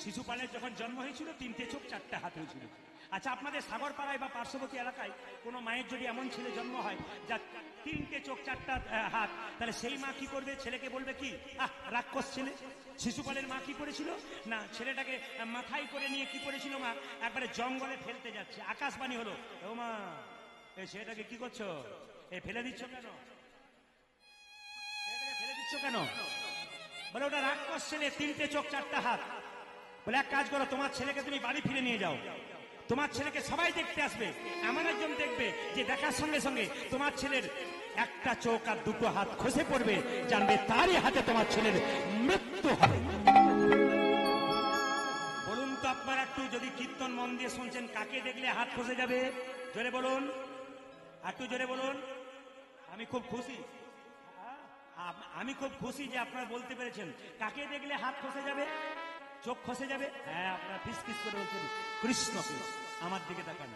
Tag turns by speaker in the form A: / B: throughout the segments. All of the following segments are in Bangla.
A: শিশুপালের যখন জন্ম হয়েছিল 3টে চোখ 4টে হাত হয়েছিল। আচ্ছা, আপনাদের সাগরপাড়ায় বা পার্শ্ববর্তী এলাকায় কোনো মায়ের যদি এমন ছেলে জন্ম হয় যার 3টে চোখ 4টা হাত, তাহলে সেই মা কি করবে? ছেলেকে বলবে কি, রাক্ষস ছেলে। শিশুপালের মা কি করেছিল না, ছেলেটাকে মাথায় করে নিয়ে কি করেছিল মা, একবারে জঙ্গলে ফেলতে যাচ্ছে। আকাশবাণী হলো, ও মা, এই ছেলেটাকে কি করছো, এ ফেলে দিচ্ছ কেন, ছেলেটাকে ফেলে দিচ্ছ কেন? বলে ওটা রাক্ষস ছেলে, 3টে চোখ 4টা হাত। বলে এক কাজ করো, তোমার ছেলেকে তুমি বাড়ি ফিরে নিয়ে যাও, তোমার ছেলেকে সবাই দেখতে আসবে, এমন একজন দেখবে যে দেখার সঙ্গে সঙ্গে তোমার ছেলের একটা চোখ আর 2টো হাত খসে পড়বে, জানবে তারই হাতে তোমার ছেলের মৃত্যু হবে। বলুন তো আপনারা একটু, যদি কীর্তন মন দিয়ে শুনছেন, কাকে দেখলে হাত খসে যাবে? জোরে বলুন, একটু জোরে বলুন। আমি খুব খুশি, আমি খুব খুশি যে আপনারা বলতে পেরেছেন। কাকে দেখলে হাত খসে যাবে, চোখ খসে যাবে? হ্যাঁ, আপনারা ফিস ফিস করে বলছেন কৃষ্ণকে। আমার দিকে তাকান,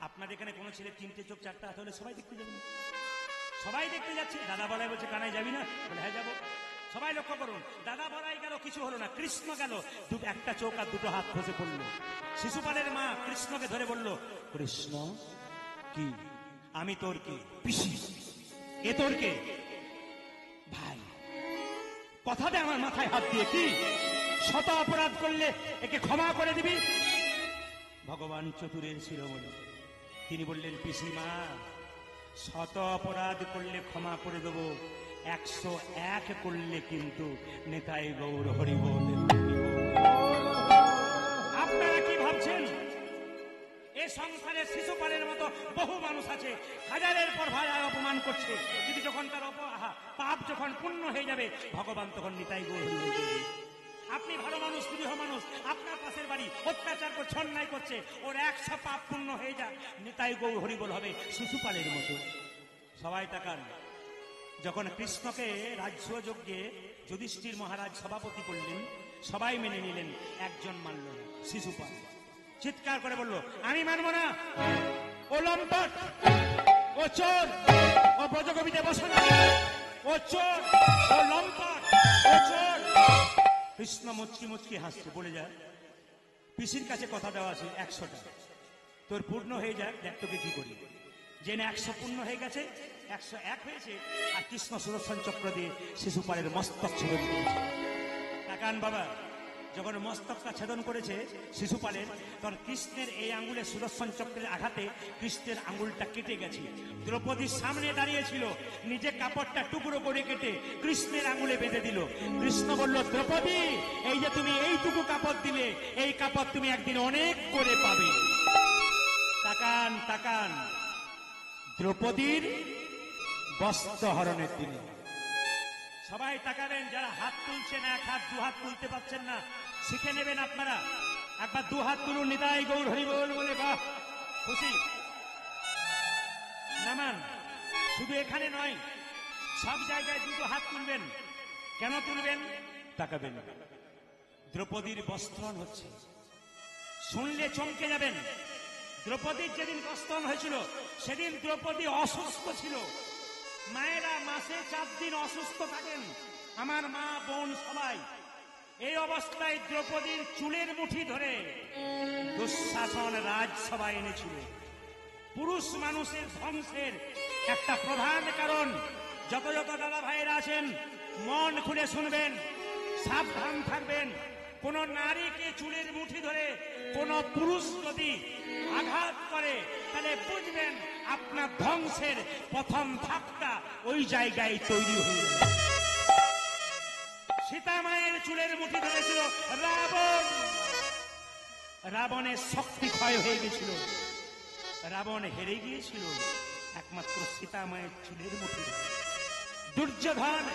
A: আপনাদের এখানে কোনো ছেলে 3টে চোখ 4টা হাত হলে সবাই দেখতে যাবেন, সবাই দেখতে যাচ্ছে। দাদা বলাই বলছে, কানাই যাবি না? বলে হ্যাঁ যাবো। সবাই লক্ষ্য করুন, দাদা বলাই গেল, কিছু হলো না, কৃষ্ণ গেল, একটা চোখ আর 2টো হাত খসে পড়লো। শিশুপালের মা কৃষ্ণকে ধরে বলল, কৃষ্ণ কি, আমি তোর কে? পিসি। এ তোর কে? ভাই। কথা দে আমার মাথায় হাত দিয়ে, কি শত অপরাধ করলে একে ক্ষমা করে দিবি? ভগবান চতুরের শিরোমণি, তিনি বললেন, পিসিমা, শত অপরাধ করলে ক্ষমা করে দেব, 101 করলে কিন্তু নেতাই গৌর হরিবোল। আপনারা কি ভাবছেন এ সংসারে শিশুপালের মতো বহু মানুষ আছে, হাজারের পর হাজার অপমান করছে, কিন্তু যখন তার পাপ যখন পূর্ণ হয়ে যাবে, ভগবান তখন নিতাই গৌর হরিবোল। আপনি ভালো মানুষ, গৃহ মানুষ, আপনার পাশের বাড়ি অত্যাচার করছে, অন্যায় করছে, ওর 100 পাপ পূর্ণ হয়ে যায়, নিতাই গৌর হরিবোল হবে শিশুপালের মতো। সবাই তাকান, যখন কৃষ্ণকে রাজ্য যজ্ঞে যুধিষ্ঠির মহারাজ সভাপতি করলেন, সবাই মেনে নিলেন, একজন মানল না, শিশুপাল। চিৎকার করে বলল, আমি মানব না, ও লম্পট, ও চোর, ও ব্রজগোবিন্দে বসে না, ও চোর, ও লম্পট, ও চোর। কৃষ্ণ মুচকি মুচকি হাসছে, বলে যা, পিসির কাছে কথা দেওয়া আছে 100টা, তোর পূর্ণ হয়ে যাক, দেখ তোকে কি করি। জেনে 100 পূর্ণ হয়ে গেছে, 101 হয়েছে, আর কৃষ্ণ সুদর্শন চক্র দিয়ে শিশুপালের মস্তক ছেদন করেছে। তাকান বাবা, যখন মস্তকটা ছেদন করেছে শিশুপালের, তখন কৃষ্ণের এই আঙ্গুলে সুদর্শন চক্রের আঘাতে কৃষ্ণের আঙ্গুলটা কেটে গেছে। দ্রৌপদীর সামনে দাঁড়িয়েছিল, নিজে কাপড়টা টুকরো করে কেটে কৃষ্ণের আঙ্গুলে বেঁধে দিল। কৃষ্ণ বলল, দ্রৌপদী, এই যে তুমি এইটুকু কাপড় দিলে, এই কাপড় তুমি একদিন অনেক করে পাবে। তাকান তাকান, দ্রৌপদীর বস্ত্র হরণের দিনে। সবাই তাকাবেন, যারা হাত তুলছেন, 1 হাত 2 হাত তুলতে পারছেন না, শিখে নেবেন আপনারা। একবার 2 হাত তুলুন, নিতাই গৌর হরিবোল বলে, বাহ, খুশি। নামান, শুধু এখানে নয়, সব জায়গায় 2 হাত তুলবেন। কেন তুলবেন? তাকাবেন, দ্রৌপদীর বস্ত্রহরণ হচ্ছে, শুনলে চমকে যাবেন। দ্রৌপদীর যেদিন বস্ত্রহরণ হয়েছিল, সেদিন দ্রৌপদী অসুস্থ ছিল। মায়েরা মাসে 4 দিন অসুস্থ থাকেন, আমার মা, বোন সবাই। এই অবস্থায় দ্রৌপদীর চুলের মুঠি ধরে দুঃশাসন রাজসভায় এনেছিল। পুরুষ মানুষের ধ্বংসের একটা প্রধান কারণ, যত যত দাদা ভাইয়েরা আছেন, মন খুলে শুনবেন, সাবধান থাকবেন। কোন নারীকে চুলের মুঠি ধরে কোন পুরুষ যদি আঘাত করে, তাহলে বুঝবেন আপনার ধ্বংসের প্রথম ধাপটা ওই জায়গায় তৈরি হয়ে যাবে। সীতা মায়ের চুলের মুঠি ধরেছিল রাবণ। রাবণের শক্তি ক্ষয় হয়ে গেছিল, রাবণ হেরে গিয়েছিল একমাত্র সীতা মায়ের চুলের মুঠি ধরে। দুর্যোধন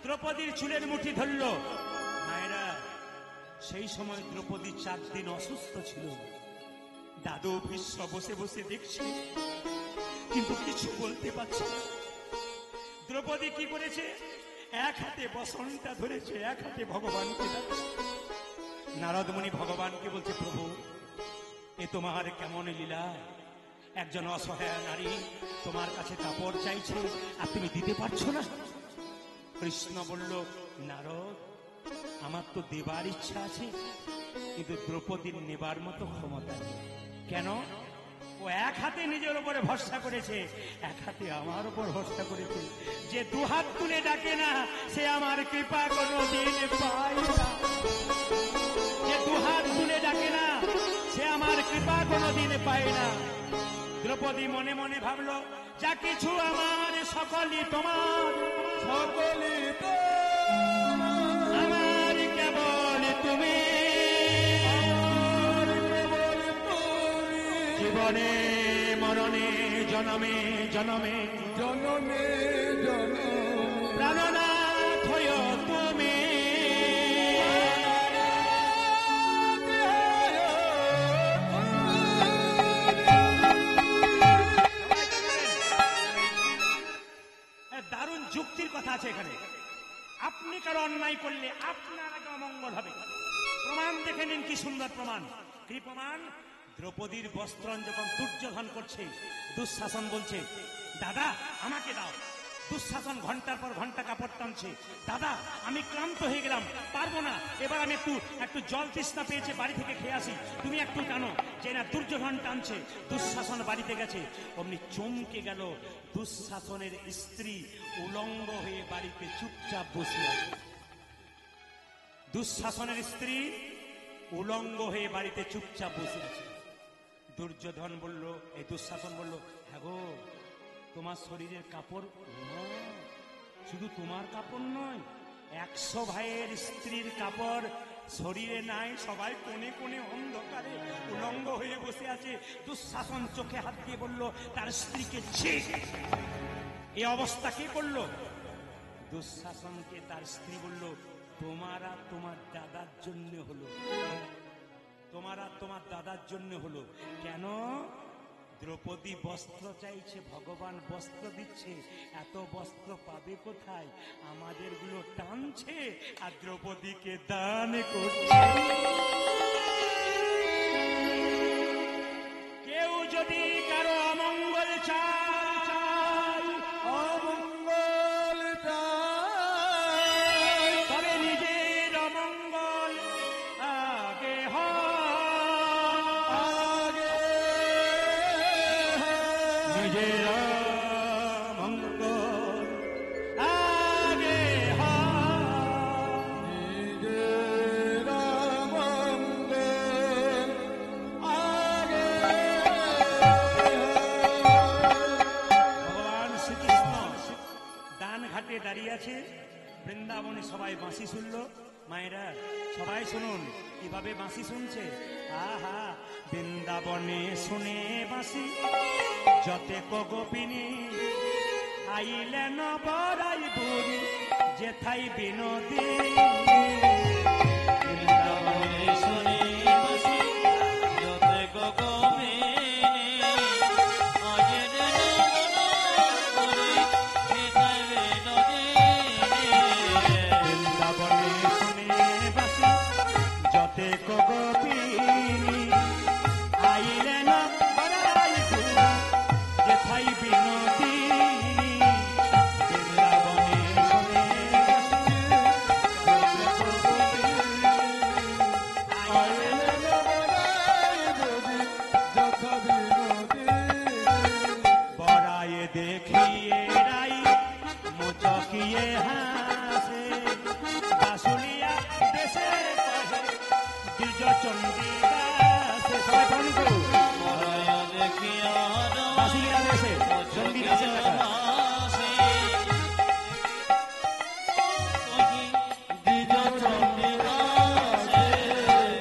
A: দ্রৌপদীর চুলের মুঠি ধরল। মায়েরা, সেই সময় দ্রৌপদী 4 দিন অসুস্থ ছিল। দাদু ভীষ্ম বসে বসে দেখছে, কিন্তু কিছু বলতে পারছে না। দ্রৌপদী কি করেছে? 1 হাতে বসনটা ধরেছে, 1 হাতে ভগবানকে ডাকছে। নারদ মুনি ভগবানকে বলছে, প্রভু, এ তোমার কেমন লীলা? একজন অসহায় নারী তোমার কাছে কাপড় চাইছে, আর তুমি দিতে পারছো না। কৃষ্ণ বলল, নারদ, আমার তো দেবার ইচ্ছা আছে, কিন্তু দ্রৌপদীর নেবার মতো ক্ষমতা নেই। কেন? ও এক হাতে নিজের উপরে ভরসা করেছে, এক হাতে আমার উপর ভরসা করেছে। যে দুহাত তুলে ডাকে না সে আমার কৃপা কোনোদিন পায় না। যে দুহাত তুলে ডাকে না সে আমার কৃপা কোনোদিন পায় না। দ্রৌপদী মনে মনে ভাবলো, যা কিছু আমার সকলই তোমার,
B: সকলই
A: আমার কেবল তুমি। জীবনে মরণে জনমে জনমে
B: জনমে জনমে
A: প্রাণনাথ হয়ে তুমি। দারুণ যুক্তির কথা আছে এখানে। আপনি কারো অন্যায় করলে আপনার আগে অমঙ্গল হবে। প্রমাণ দেখে নিন, কি সুন্দর প্রমাণ। কি প্রমাণ? দ্রৌপদীর বস্ত্রণ যখন দুর্যোধন করছে, দুঃশাসন বলছে, দাদা আমাকে দাও। দুঃশাসন ঘন্টার পর ঘন্টা কাপড় টানছে, দাদা আমি ক্লান্ত হয়ে গেলাম, পারবো না, এবার আমি একটু জল তৃষ্ণা পেয়েছে, বাড়ি থেকে খেয়ে আসি, তুমি একটু টানো। যে না দুর্যোধন টানছে, দুঃশাসন বাড়িতে গেছে, অমনি চমকে গেল। দুঃশাসনের স্ত্রী উলঙ্গ হয়ে বাড়িতে চুপচাপ বসে আছে। দুঃশাসনের স্ত্রী উলঙ্গ হয়ে বাড়িতে চুপচাপ বসে আছে। দুর্যোধন বলল, এই দুঃশাসন বলল, হ্যাঁ গো, তোমার শরীরের কাপড় শুধু তোমার কাপড় নয়, 100 ভাইয়ের স্ত্রীর কাপড় শরীরে নাই, সবাই কোণে কোণে অন্ধকারে উলঙ্গ হয়ে বসে আছে। দুঃশাসন চোখে হাত দিয়ে বলল তার স্ত্রীকে, ছি, এই অবস্থা কে করলো? দুঃশাসনকে তার স্ত্রী বলল, তোমার আর তোমার দাদার জন্য হলো, তোমার আর তোমার দাদার জন্য হলো। কেন? দ্রৌপদী বস্ত্র চাইছে, ভগবান বস্ত্র দিচ্ছে, এত বস্ত্র পাবে কোথায়? আমাদের গুলো টানছে আর দ্রৌপদীকে দান করছে। কেউ যদি কারো অমঙ্গল চায়,
B: অমঙ্গল চায়,
A: তবে নিজের অমঙ্গল আগে
B: আগে
A: নিজের মঙ্গল আগে
B: নিজের মঙ্গল আগে।
A: ভগবান শ্রীকৃষ্ণ দান ঘাটে দাঁড়িয়ে আছে, বৃন্দাবনে সবাই বাঁশি শুনল। মায়েরা সবাই শুনুন কিভাবে বাঁশি শুনছে। আহা, বৃন্দাবনে শুনে বাঁশি যতে গোপিনী আইলেন বরাই বুড়ি যেথাই বিনোদী।
C: বৃন্দাবনে শুনে বাঁশি যতে গোপিনী আইলেন বরাই বুড়ি যেথাই বিনোদিনী।
A: বৃন্দাবনে শুনে বাঁশি যতে গোপিনী আইলেন বরাই বুড়ি যেথাই বিনোদিনী। বৃন্দাবনে শুনে বরায়ে দেখিয়ে রাই মুচকিয়ে হাসে, বাসুলিয়া দেশে কহে দ্বিজ চণ্ডী দাসে। সবাই ফোন করুন, বাসুলিয়া দেশে চণ্ডী দাসের লেখা।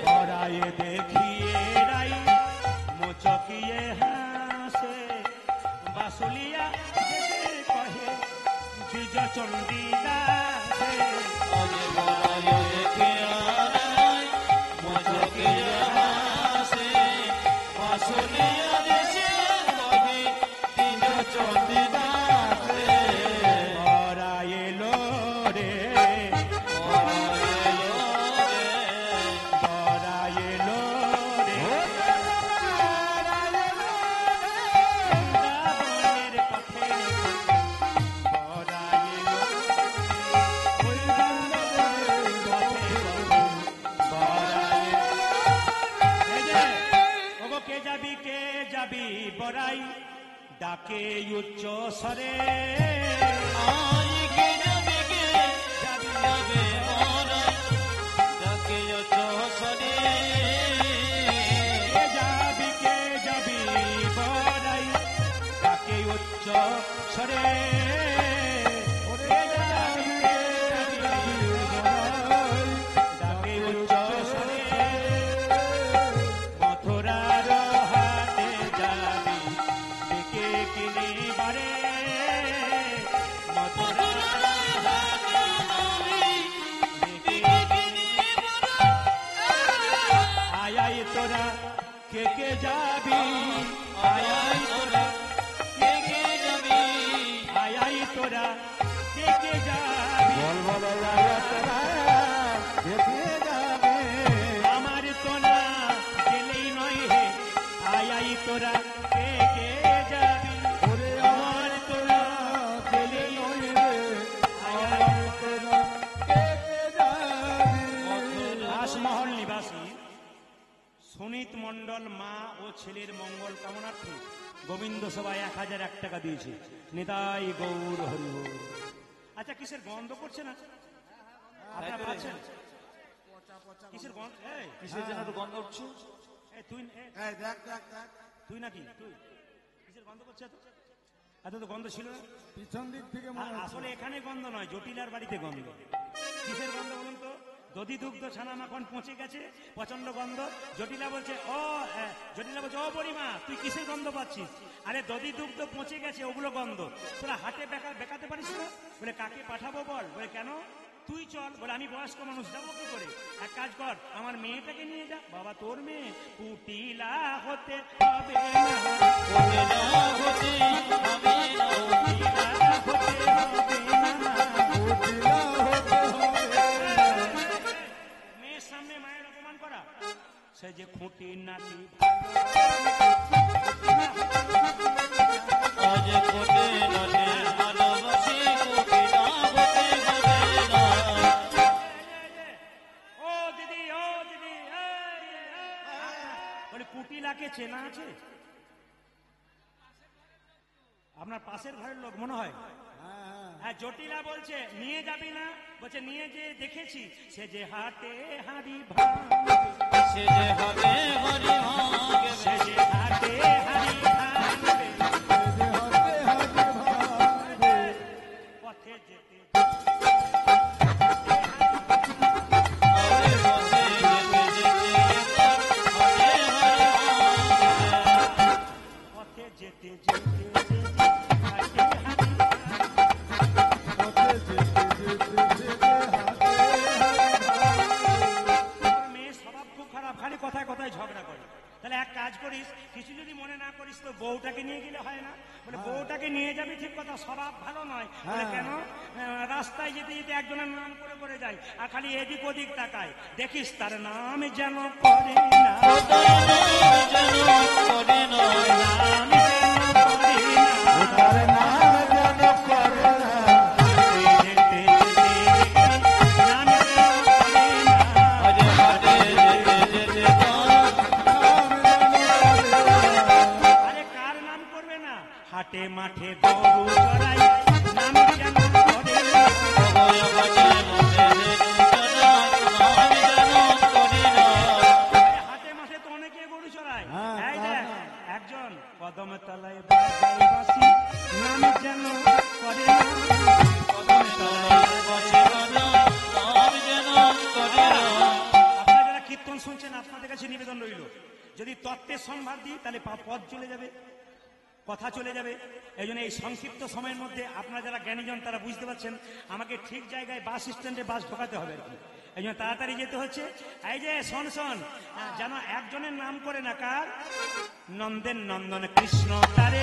A: বরায়ে দেখিয়ে রাই মুচকিয়ে হাসে, বাসুলিয়া দেশে কহে দ্বিজ চণ্ডী দাসে। বরা এলো রে, বরা এলো রে, বৃন্দাবনের পথে বরা এলো, বৃন্দাবনের পথে বরা এলো। বড়াই ডাকে উচ্চ স্বরে
C: আজ কে যাবে কে যাবে মরাই ডাকে চোসরে
A: কে যাবি বড়াই ডাকে উচ্চ স্বরে ডাকে উচ্চ স্বরে মথুরার হাটে যাবি ডেকে কিনিবারে মথুরার হাটে ডেকে আয় তোরা কে যাবি
C: আয় তোরা কে যাবি
A: আয় তোরা কে যাবি
B: বল বল রাজা তোরা দেখে যাবে
A: আমার তোরা গেলেই নয় হে আয় তোরা কে যাবি
B: ওরে
A: আমার তোরা
B: গেলেই ওই রে আয় তোরা দেখে যাবে
A: দাসমহল নিবাসী সুনীত মণ্ডল মা ও ছেলের মঙ্গল কামনার্থে গোবিন্দ সভায় 1001 টাকা দিয়েছে নিতাই গৌর হরি বল। আচ্ছা কিসের গন্ধ করছে না আপনারা পাচ্ছেন কিসের গন্ধ এই,
C: কিসের জন্য তো গন্ধ উঠছে
A: এই তুই
B: এই দেখ দেখ দেখ
A: তুই নাকি তুই কিসের গন্ধ করছে এত তো গন্ধ ছিল না
B: পিছন দিক থেকে মনে হচ্ছে
A: আসলে এখানে গন্ধ নয় জটিলার বাড়িতে গন্ধ কিসের গন্ধ বলুন তো দধি দুগ্ধ ছানা মাখন পচে গেছে প্রচন্ড গন্ধ জটিলা বলছে ও পরিমা তুই কিসের গন্ধ পাচ্ছিস আরে দধি দুগ্ধ পচে গেছে ওগুলো গন্ধ তোরা হাটে বেকাতে পারিস না বলে কাকে পাঠাবো বল বলে কেন তুই চল বলে আমি বয়স্ক মানুষ যাবো কি করে এক কাজ কর আমার মেয়েটাকে নিয়ে যা বাবা তোর মেয়ে কুটিলা হতে হবে না
C: ওরে না হতে হবে না
A: কুটিলা হতে হবে না
B: উঠিলা হতে হবে
A: মেয়ের সামনে মায়ের অপমান করা সে যে খুঁটি নাটি
C: আজ কোটে নটে ভালোবাসি কোটে না হতে হবে না
A: ও দিদি বলে কুটিলাকে চেনা আছে আপনার পাশের ঘরের লোক মনে হয় হ্যাঁ জটিলা বলছে নিয়ে যাবি না বলছে নিয়ে যে দেখেছি সে যে হাটে হাড়ি ভাঙবে
C: সে যে হবে হরি ভাঙবে
A: সে যে হাটে হাড়ি ভাঙবে
B: হাতে হাতে ভাবে
A: পথে যেতে
C: আরে বসে যেতে যেতে হরে হরে
A: পথে যেতে যেতে হাটে হাড়ি
B: পথে যেতে যেতে যেতে হাতে
A: তোর মেয়ের স্বভাব খুব খারাপ খালি কথায় কথায় ঝগড়া করে তাহলে এক কাজ করিস কিছু যদি মনে না করিস তো বউটাকে নিয়ে গেলে হয় না বলে বউটাকে নিয়ে যাবি ঠিক কথা স্বভাব ভালো নয় বলে কেন রাস্তায় যেতে যেতে একজনের নাম করে করে যায় আর খালি এদিক ওদিক তাকায় দেখিস তার নাম যেন করে না
C: যেন করে না
A: নাম যেন করে না
B: তার নাম যেন করে না
A: যেতে যেতে নাম যেন করে না
C: আরে হাটে যেতে যেতে
A: আরে কার নাম করবে না হাটে মাঠে গরু চড়াই নাম যেন করে না
C: ভয় হাটে মনে যেন আমি যেন করি না
A: হাটে মাঠে তো অনেকে গরু চড়ায়
B: হ্যাঁ,
A: এই
B: তা
A: দেখ
B: না।
A: একজন কদম তলায় বাজাই বাসি নাম যেন করে না
C: কদম তলায় বসে বাজা আমি যেন করি না
A: আপনারা যারা কীর্তন শুনছেন আপনাদের কাছে নিবেদন রইল যদি তত্ত্বের সম্ভার দিই তাহলে পথ চলে যাবে কথা চলে যাবে এই জন্য এই সংক্ষিপ্ত সময়ের মধ্যে আপনারা যারা জ্ঞানীজন তারা বুঝতে পারছেন আমাকে ঠিক জায়গায় বাস স্ট্যান্ডে বাস ঢোকাতে হবে আর কি এই জন্য তাড়াতাড়ি যেতে হচ্ছে এই যে শোন যেন একজনের নাম করে না কার নন্দেন নন্দন কৃষ্ণ তারে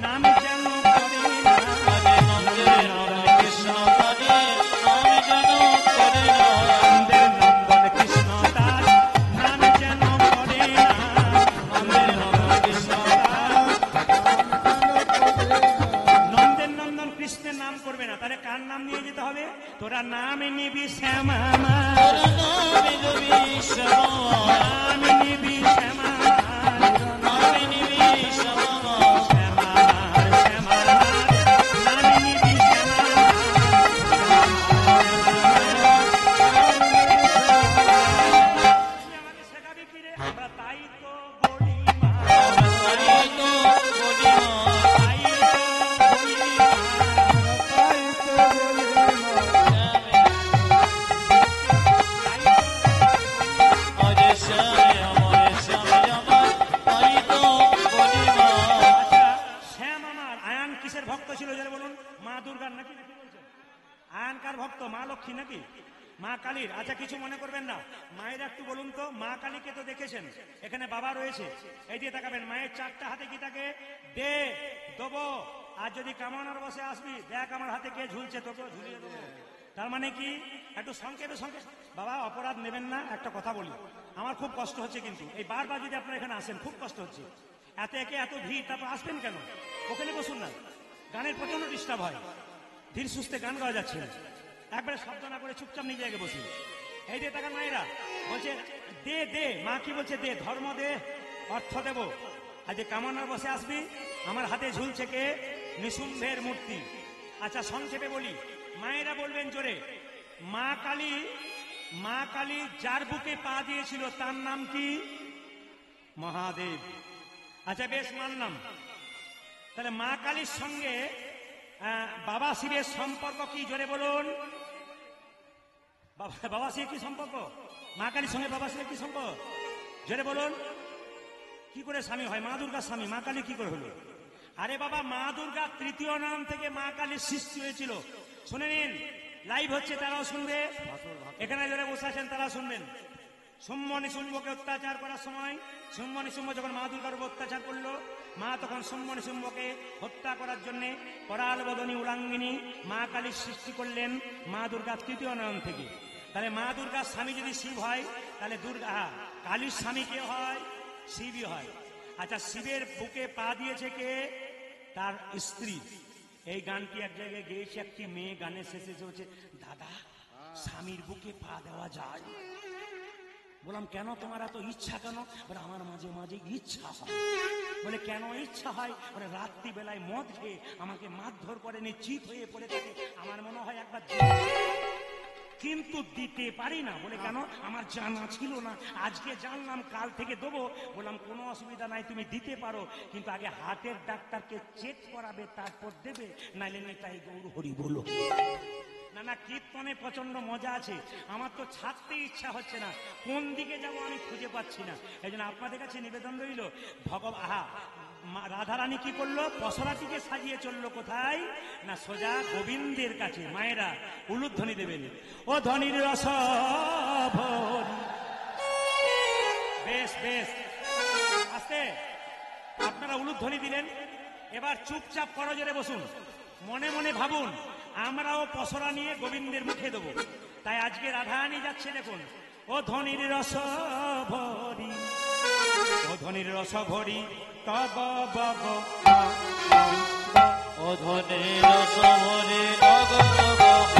A: নাম যেন করে না
C: আরে নন্দে নন্দে কৃষ্ণ তারে আমি যেন করি না
A: নন্দেন নন্দন কৃষ্ণ তার নাম যেন করে না
C: নন্দে নন্দে কৃষ্ণ
A: নন্দেন নন্দন কৃষ্ণের নাম করবে না তাহলে কার নাম নিয়ে যেতে হবে তোরা নাম নিবি শ্যামা
C: তোর নামে রবি শ্যামা
A: নাম নিবি শ্যামা
C: নামে নিবি শ্যামা
A: দেখেছেন এখানে বাবা রয়েছে, এই দিয়ে তাকাবেন, মায়ের চারটা হাতে কি থাকে? দে, দেবো। আর যদি কামানোর বসে আসবি, দেখ আমার হাতে কে ঝুলছে, তোকেও ঝুলিয়ে দেবো। তার মানে কি? একটু সংক্ষেপে বাবা অপরাধ নেবেন না, একটা কথা বলি, আমার খুব কষ্ট হচ্ছে কিন্তু এই বারবার যদি আপনারা এখানে আসেন খুব কষ্ট হচ্ছে, এত একে এত ভিড়, তারপর আসবেন কেন? ওখানে বসুন না, গানের প্রচন্ড ডিস্টার্ব হয়, ধীর সুস্থে গান গাওয়া যাচ্ছে না, একবারে শব্দ না করে চুপচাপ নিজে আগে বসুন। এই দিয়ে তাকান মায়েরা বলছে দে দে, মা কি বলছে? দে, ধর্ম দে, অর্থ দেব। আর যে কামানোর বসে আসবি, আমার হাতে ঝুলছে কে? নিশুম্ভের মূর্তি। আচ্ছা সংক্ষেপে বলি, মায়েরা বলবেন জোরে, মা কালী, মা কালী যার বুকে পা দিয়েছিল তার নাম কি? মহাদেব। আচ্ছা বেশ মানলাম, তাহলে মা কালীর সঙ্গে বাবা শিবের সম্পর্ক কি? জোরে বলুন। বাবা শিবের কি সম্পর্ক? মা কালীর সঙ্গে বাবা শিবের কি সম্পর্ক? জোরে বলুন। কি করে স্বামী হয়? মা দুর্গার স্বামী, মা কালী কি করে হলো? আরে বাবা, মা দুর্গা তৃতীয় নাম থেকে মা কালীর সৃষ্টি হয়েছিল। শুনে নিন, লাইভ হচ্ছে, তারাও শুনবে, এখানে যারা বসে আছেন তারা শুনবেন। শুম্ভ নিশুম্ভকে অত্যাচার করার সময়, শুম্ভ নিশুম্ভ যখন মা দুর্গার উপর অত্যাচার করলো, মা তখন শুম্ভ নিশুম্ভকে হত্যা করার জন্য করাল বদনী উলাঙ্গিনী মা কালীর সৃষ্টি করলেন মা দুর্গার তৃতীয় নাম থেকে। তাহলে মা দুর্গার স্বামী যদি শিব হয়, তাহলে দুর্গা কালীর স্বামী কে হয়? শিবই হয়। আচ্ছা, শিবের বুকে পা দিয়েছে কে? তার স্ত্রী। এই গানটি এক জায়গায় গেয়েছে একটি মেয়ে, গানের শেষে বলছে, দাদা স্বামীর বুকে পা দেওয়া যায়? বললাম কেন, তোমার এত ইচ্ছা কেন? বলে আমার মাঝে মাঝে ইচ্ছা হয়। বলে কেন ইচ্ছা হয়? বলে রাত্রি বেলায় মদ খেয়ে আমাকে মারধর করে নিয়ে চিত হয়ে পড়ে থাকে, আমার মনে হয় একবার কিন্তু দিতে পারি না। বলে কেন? আমার জানা ছিল না, আজকে জানলাম, কাল থেকে দেবো। বললাম কোনো অসুবিধা নাই, তুমি দিতে পারো, কিন্তু আগে হার্টের ডাক্তারকে চেক করাবে, তারপর দেবে, নাইলে নেতাই গৌর হরি বলো। না না, কীর্তনে প্রচন্ড মজা আছে, আমার তো ছাড়তে ইচ্ছা হচ্ছে না, কোন দিকে যাব আমি খুঁজে পাচ্ছি না। এই জন্য আপনাদের কাছে নিবেদন রইল, রাধারানী কি করলো? পসরাটিকে সাজিয়ে চললো কোথায়? না সোজা গোবিন্দের কাছে। মায়েরা উলুধ্বনি দেবেন, ও ধনির রস ভরি। বেশ বেশ, আস্তে আপনারা উলুধ্বনি দিলেন, এবার চুপচাপ করজোরে বসুন, মনে মনে ভাবুন আমরাও পসরা নিয়ে গোবিন্দের মুখে দেবো। তাই আজকে রাধারানী যাচ্ছে, দেখুন, ও ধনির রস ভরি, ও ধনির রস ভরি তব বগ,
C: ও ধনির রস ভরি তব বগ,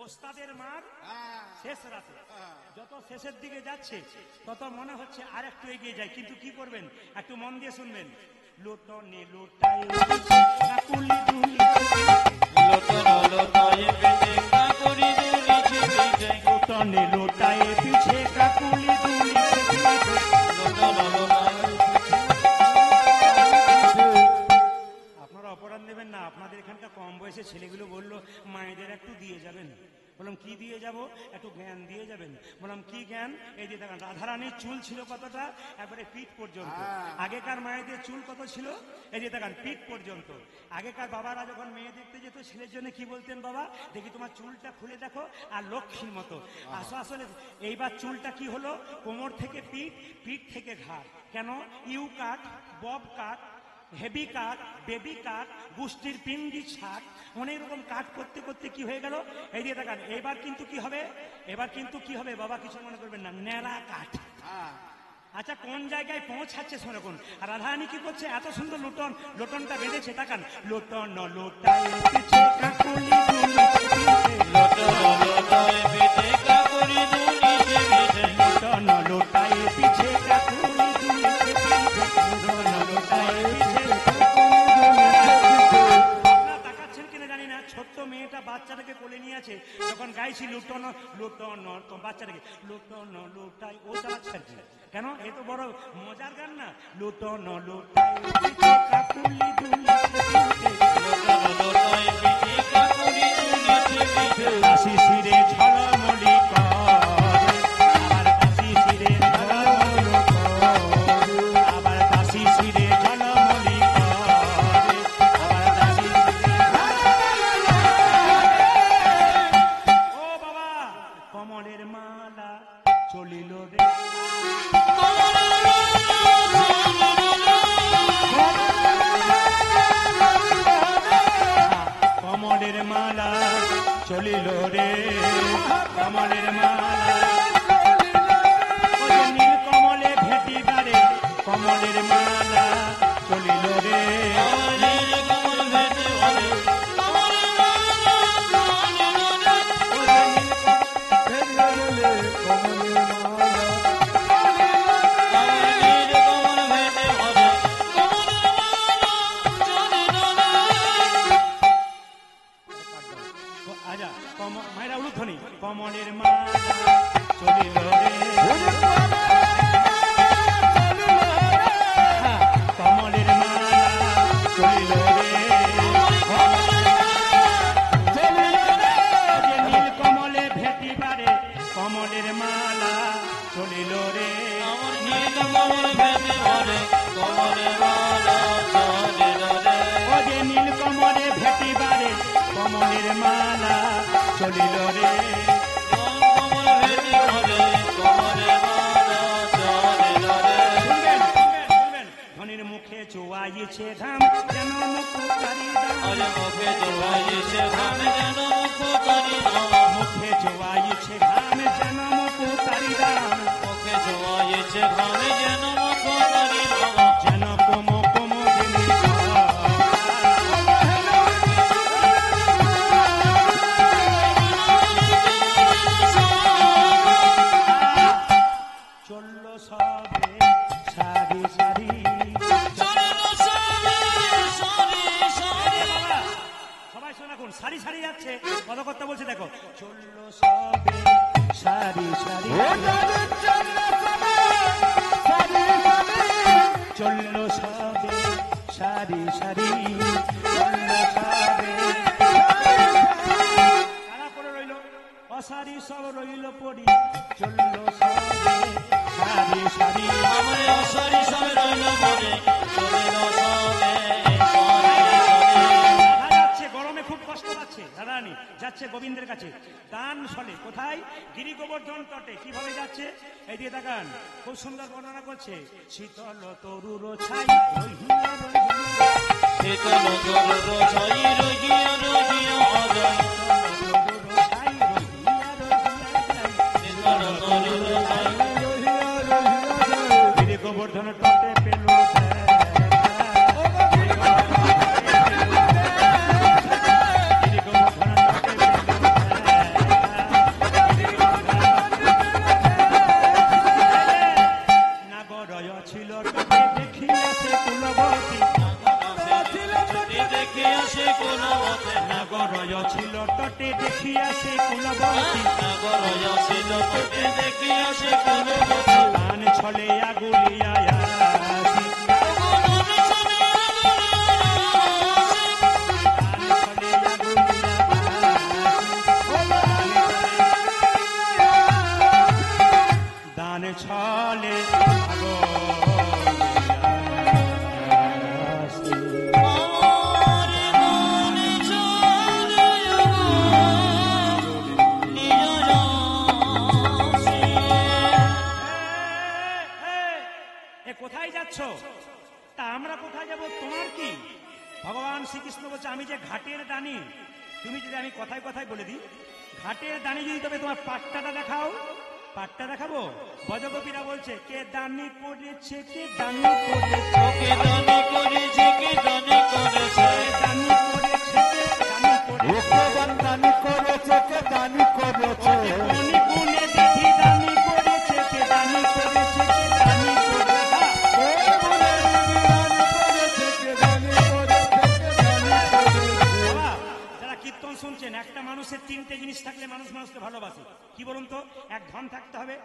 A: ওস্তাদের মার শেষ রাতে যত শেষের দিকে যাচ্ছে তত মনে হচ্ছে আর একটু এগিয়ে যায়, কিন্তু কি করবেন একটু মন দিয়ে শুনবেন। লোটনে লোটায় কাকুলি দুলি,
C: লোটন লোটায় পেটে কাকুলি দুলি ছিটিছে,
A: লোটনে লোটায় পিছে কাকুলি দুলি ছিটিছে,
C: লোটন লোটায়।
A: আপনারা অপরাধ নেবেন না, আপনাদের এখানকার কম বয়সে ছেলেগুলো বললো মায়েদের একটু দিয়ে যাবেন। বললাম কি দিয়ে যাব? একটু জ্ঞান দিয়ে যাবেন। বললাম কি জ্ঞান? এই যে দেখেন রাধারানীর চুল ছিল কতটা, একবারে পিঠ পর্যন্ত। আগেকার মায়েদের চুল কত ছিল? এই যে দেখেন পিঠ পর্যন্ত। আগেকার বাবারা যখন মেয়ে দেখতে যেত ছেলের জন্য কি বলতেন? বাবা দেখি তোমার চুলটা খুলে দেখো, আর লক্ষ্মীর মতো আসলে এইবার চুলটা কি হলো? কোমর থেকে পিঠ, পিঠ থেকে ঘাড়। কেন? U cut, bob cut, heavy cut, baby cut, গোষ্ঠীর পিন্ডি ছাট, অনেক রকম কাট করতে করতে কি হয়ে গেল? এই দিয়ে দেখান এবার কিন্তু কি হবে? এবার কিন্তু কি হবে? বাবা কিছু মনে করবেন না, ন্যাড়া কাট। আচ্ছা কোন জায়গায় পৌঁছাচ্ছে শোনাকুন। আর রাধারানী কি করছে, এত সুন্দর লোটনটা বেঁধেছে, তাকান। লোটন লোটায় পিছে কাকুলি দুলিছে লোটন লোটায় পিছে কাকুলি দুলিছে লোটন লোটায় পিছে তাকাচ্ছেন কিনা জানি না। ছোট্ট মেয়েটা বাচ্চাটাকে কোলে নিয়ে আছে, যখন গাইছি লুটন লুটন বাচ্চাটাকে লুটন লুটাই, ও চালাচ্ছে কেন? এ তো বড় মজার গান না। লুটন লুটাই পিছে কাকুলি দুলিছে দাসী শিরে ঝলমলি করে, আবার দাসী শিরে ঝলমলি করে, আবার দাসী শিরে ঝলমলি করে, আবার দাসী শিরে ও বাবা কমলের মালা চলিল রে কমলের মালা চলিল রে কমলের মালা নীল কমলে ভেটিবারে কমলের মালা চলিল রে আজা মায়েরা উলুধ্বনি কমলের মালা চলিল রে কমলের মালা চলিল রে নীল কমলে ভেটিবারে কমলের মালা চলিল রে ও যে নীল কমলে ভেটিবারে কমলের মালা চলিল রে ধনির মুখে চোয়াইছে ধাম যেন মুখে চোয়াইছে ধাম যেন মুখে যেন কোম কোম জিনিস চলল সবে সারি সারি সবাই শোনাকুন, সারি সারি যাচ্ছে পদকর্তা বলছে দেখো চলল সবে সারি সারি চলল সবে সারি সারি চলল সবে কারা পড়ে রইল অসারি সব রইল পড়ি চলল সবে সারি সারি যাচ্ছে গরমে খুব কষ্ট পাচ্ছে রাধারানী, যাচ্ছে গোবিন্দের কাছে গান শোনে কোথায় গিরি গোবর্ধন তটে। কিভাবে যাচ্ছে এইদিকে তাকান, খুব সুন্দর বর্ণনা করছে। শীতল তরুর ছাই রহিয়া গিরি গোবর্ধন তটে পেল ছিল তটে দেখিয়া সে কুলবতী গান ছলে আগুলিয়া আসি দান ছলে কোথায় যাচ্ছ? তা আমরা কোথায় যাব তোমার কি? ভগবান শ্রীকৃষ্ণ বলছে আমি যে ঘাটের দানি, তুমি যদি আমি কথায় কথায় বলে দিই ঘাটের দানি যদি তবে তোমার পাট্টাটা দেখাও পাটটা দেখাবো। বজগোপীরা বলছে কে দানি করেছে, কে দানি করেছে,
C: কে দানি করেছে, কে দানি করেছে,
A: কে দানি করেছে, কে দানি করেছে,
B: ভগবান দানি করেছে, কে দানি করেছে,
A: কোন গুণে বিধি দানি করেছে, কে দানি করেছে, কে দানি করেছে। বাবা, যারা কীর্তন শুনছেন, একটা মানুষের তিনটে জিনিস থাকলে মানুষ মানুষকে ভালোবাসে। কি বলুন তো? এক ধন থাকতে হবে,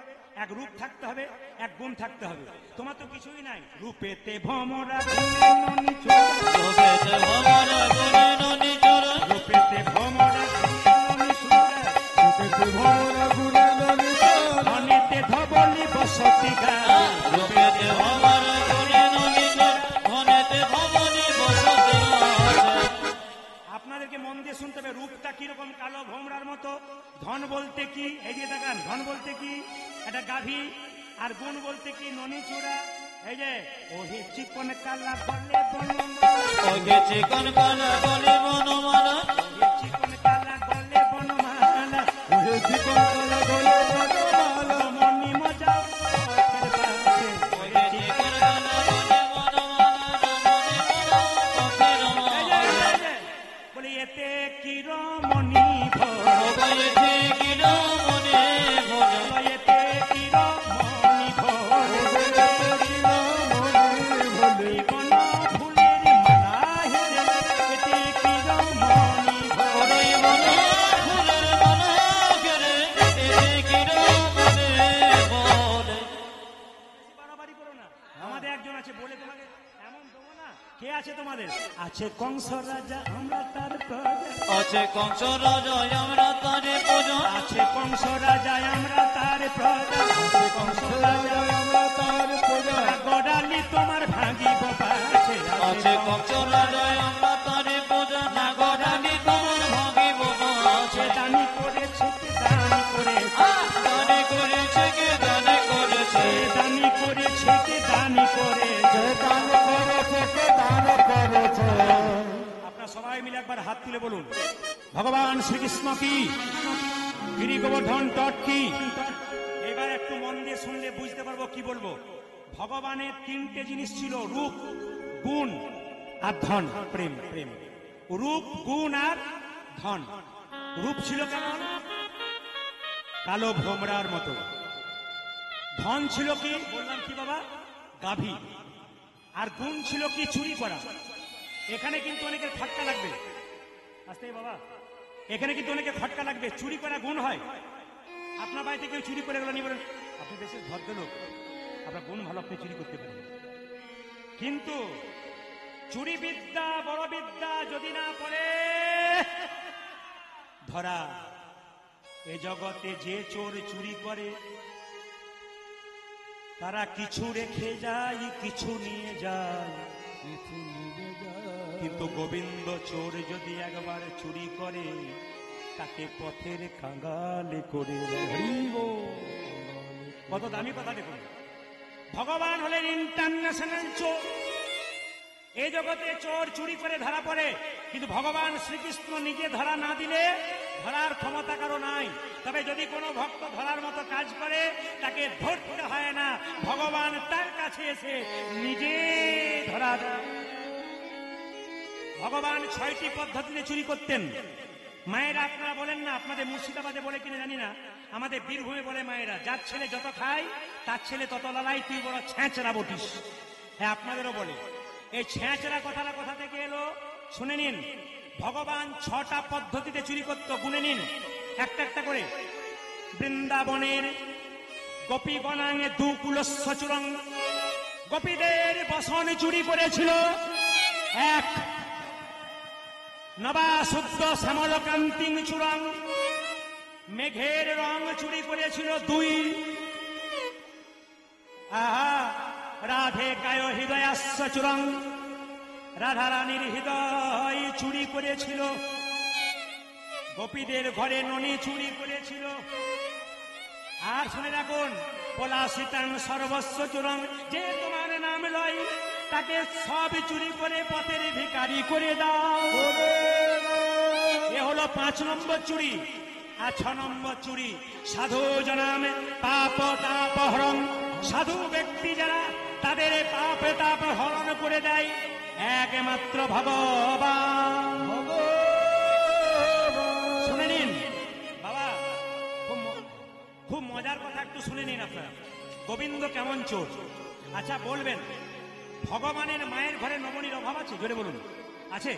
A: এক রূপ থাকতে হবে, এক গুণ থাকতে হবে। তোমার তো কিছুই নাই। রূপেতে ভমরা গুণে ননি চোরা,
C: রূপেতে ভমরা গুণে ননি চোরা,
A: রূপেতে ভমরা গুণে ননি চোরা, ধনেতে ধবলি বসতি গায়।
C: রূপেতে ভমরা গুণে ননি চোরা, ধনেতে ধবলি বসতি গায়।
A: আপনাদেরকে মন দিয়ে শুনতে হবে। রূপটা কিরকম? কালো ভোমরার মতো। ধন বলতে কি? এই যে দেখান, ধন বলতে কি? এটা গাভী। আর গুণ বলতে কি? ননি চূড়া। এই যে ওহে চিকন কালা বলে বনমালা,
C: ওকে চিকন কালা বলে বনমালা,
A: ওহে চিকন কালা বলে বনমালা, রমণী মজা পথের পাশে।
C: ওকে চিকন কালা বলে বনমালা, রমণী মজা পথের মাঝে।
A: এই যে, বলি এতে কি রমণী ভোর,
C: ওগেতে কি রমণী ভোর,
A: এতে কি রমণী ভোর, বন ফুলের মালা হেরে, এতে কি রমণী ভোর।
C: ওই বন ফুলের মালা ঘেরে, এতে কি রমণী ভোর।
A: বাড়াবাড়ি করো না। আমাদের একজন আছে, বলে তোমাকে এমন দেবো না। কে আছে তোমাদের? আছে কংস রাজা, আমরা তার প্রজা।
C: আছে কংস রাজা, আমরা তারে পূজা,
A: আছে কংস রাজা, আমরা তার প্রজা। কংস রাজা গড়ালি তোমার ভাঙিব পাছে।
C: আছে কংস রাজা, আমরা তারে পূজা, না গড়ালি তোমার ভাঙিব পাছে।
A: দানি করেছে, কে দানি করেছে,
C: দানে করেছে, কে দানে করেছে,
A: কে দানি করেছে, কে দানি করেছে। আপনারা সবাই মিলে একবার হাত তুলে বলুন, ভগবান শ্রীকৃষ্ণ কি, গিরি গোবর্ধন টট কি। এবার একটু মন দিয়ে শুনলে বুঝতে পারবো কি বলবো। ভগবানের তিনটে জিনিস ছিল, রূপ, গুণ আর ধন। প্রেম, প্রেম, রূপ, গুণ আর ধন। রূপ ছিল কেমন? কালো ভোমরার মতো। ধন ছিল কি? বললাম কি বাবা? গাভী। আর গুণ ছিল কি? চুরি করা। এখানে কিন্তু অনেকের খটকা লাগবে। আসতে বাবা, এখানে কিন্তু অনেকের খটকা লাগবে। চুরি করা গুণ হয়। আপনার বাড়িতে কেউ চুরি করে গেল, নিয়ে বলেন আপনি বেশি ভদ্রলোক, আপনার গুণ ভালো, আপনি চুরি করতে পারেন। কিন্তু চুরি বিদ্যা, বড় বিদ্যা যদি না পড়ে ধরা। এ জগতে যে চোর চুরি করে তারা কিছু রেখে যায়, কিছু নিয়ে যায়। কিন্তু গোবিন্দ চোর যদি একবার চুরি করে, তাকে পথের কাঙ্গাল করে দেয়। কত দামি কথা দেখুন। ভগবান হলেন ইন্টারন্যাশনাল চোর। এই জগতে চোর চুরি করে ধরা পড়ে, কিন্তু ভগবান শ্রীকৃষ্ণ নিজে ধরা না দিলে ধরার ক্ষমতা কারো নাই। তবে যদি কোনো ভক্ত ধরার মতো কাজ করে, তাকে ধরতে হয় না, ভগবান তার কাছে এসে নিজে ধরা দেয়। ভগবান 6টি পদ্ধতিতে চুরি করতেন। মায়েরা আপনারা বলেন না, আপনাদের মুর্শিদাবাদে বলে কিনা জানি না, আমাদের বীরভূমে বলে মায়েরা, যার ছেলে যত খায় তার ছেলে তত লালাই, তুই বড় ছ্যাঁচড়া বটিস। হ্যাঁ, আপনাদেরও বলে। এই ছ্যাঁচড়া কথাটা কোথা থেকে এলো শুনে নিন। ভগবান 6টা পদ্ধতিতে চুরি করত, গুনে নিন একটা একটা করে। বৃন্দাবনের গোপীগণাঙ্গে দুকুলস্য চুরং, গোপীদের বসন চুরি করেছিল 1। নবা শুদ্ধ শ্যামলকান্তিং চুরং, মেঘের রং চুরি করেছিল 2। আহা, রাধে কায় হৃদয়াস্য চুরং, রাধারানীর হৃদয় চুরি করেছিল। গোপীদের ঘরে ননি চুরি করেছিল। আর শুনে রাখুন, পলাশিতাং সর্বস্ব চুরং, যে তোমার নাম লয় তাকে সব চুরি করে পথের ভিখারি করে দাও। এ হলো 5 নম্বর চুরি। আর 6 নম্বর চুরি সাধু জনাম পাপ তাপ হরণ। সাধু ব্যক্তি যারা তাদের পাপ তাপ হরণ করে দেয় একমাত্র ভগবান। শুনে নিন বাবা, খুব মজার কথা একটু শুনে নিন আপনারা। গোবিন্দ কেমন চোর? আচ্ছা বলবেন, ভগবানের মায়ের ঘরে নবনীর অভাব আছে? জোরে বলুন, আছে?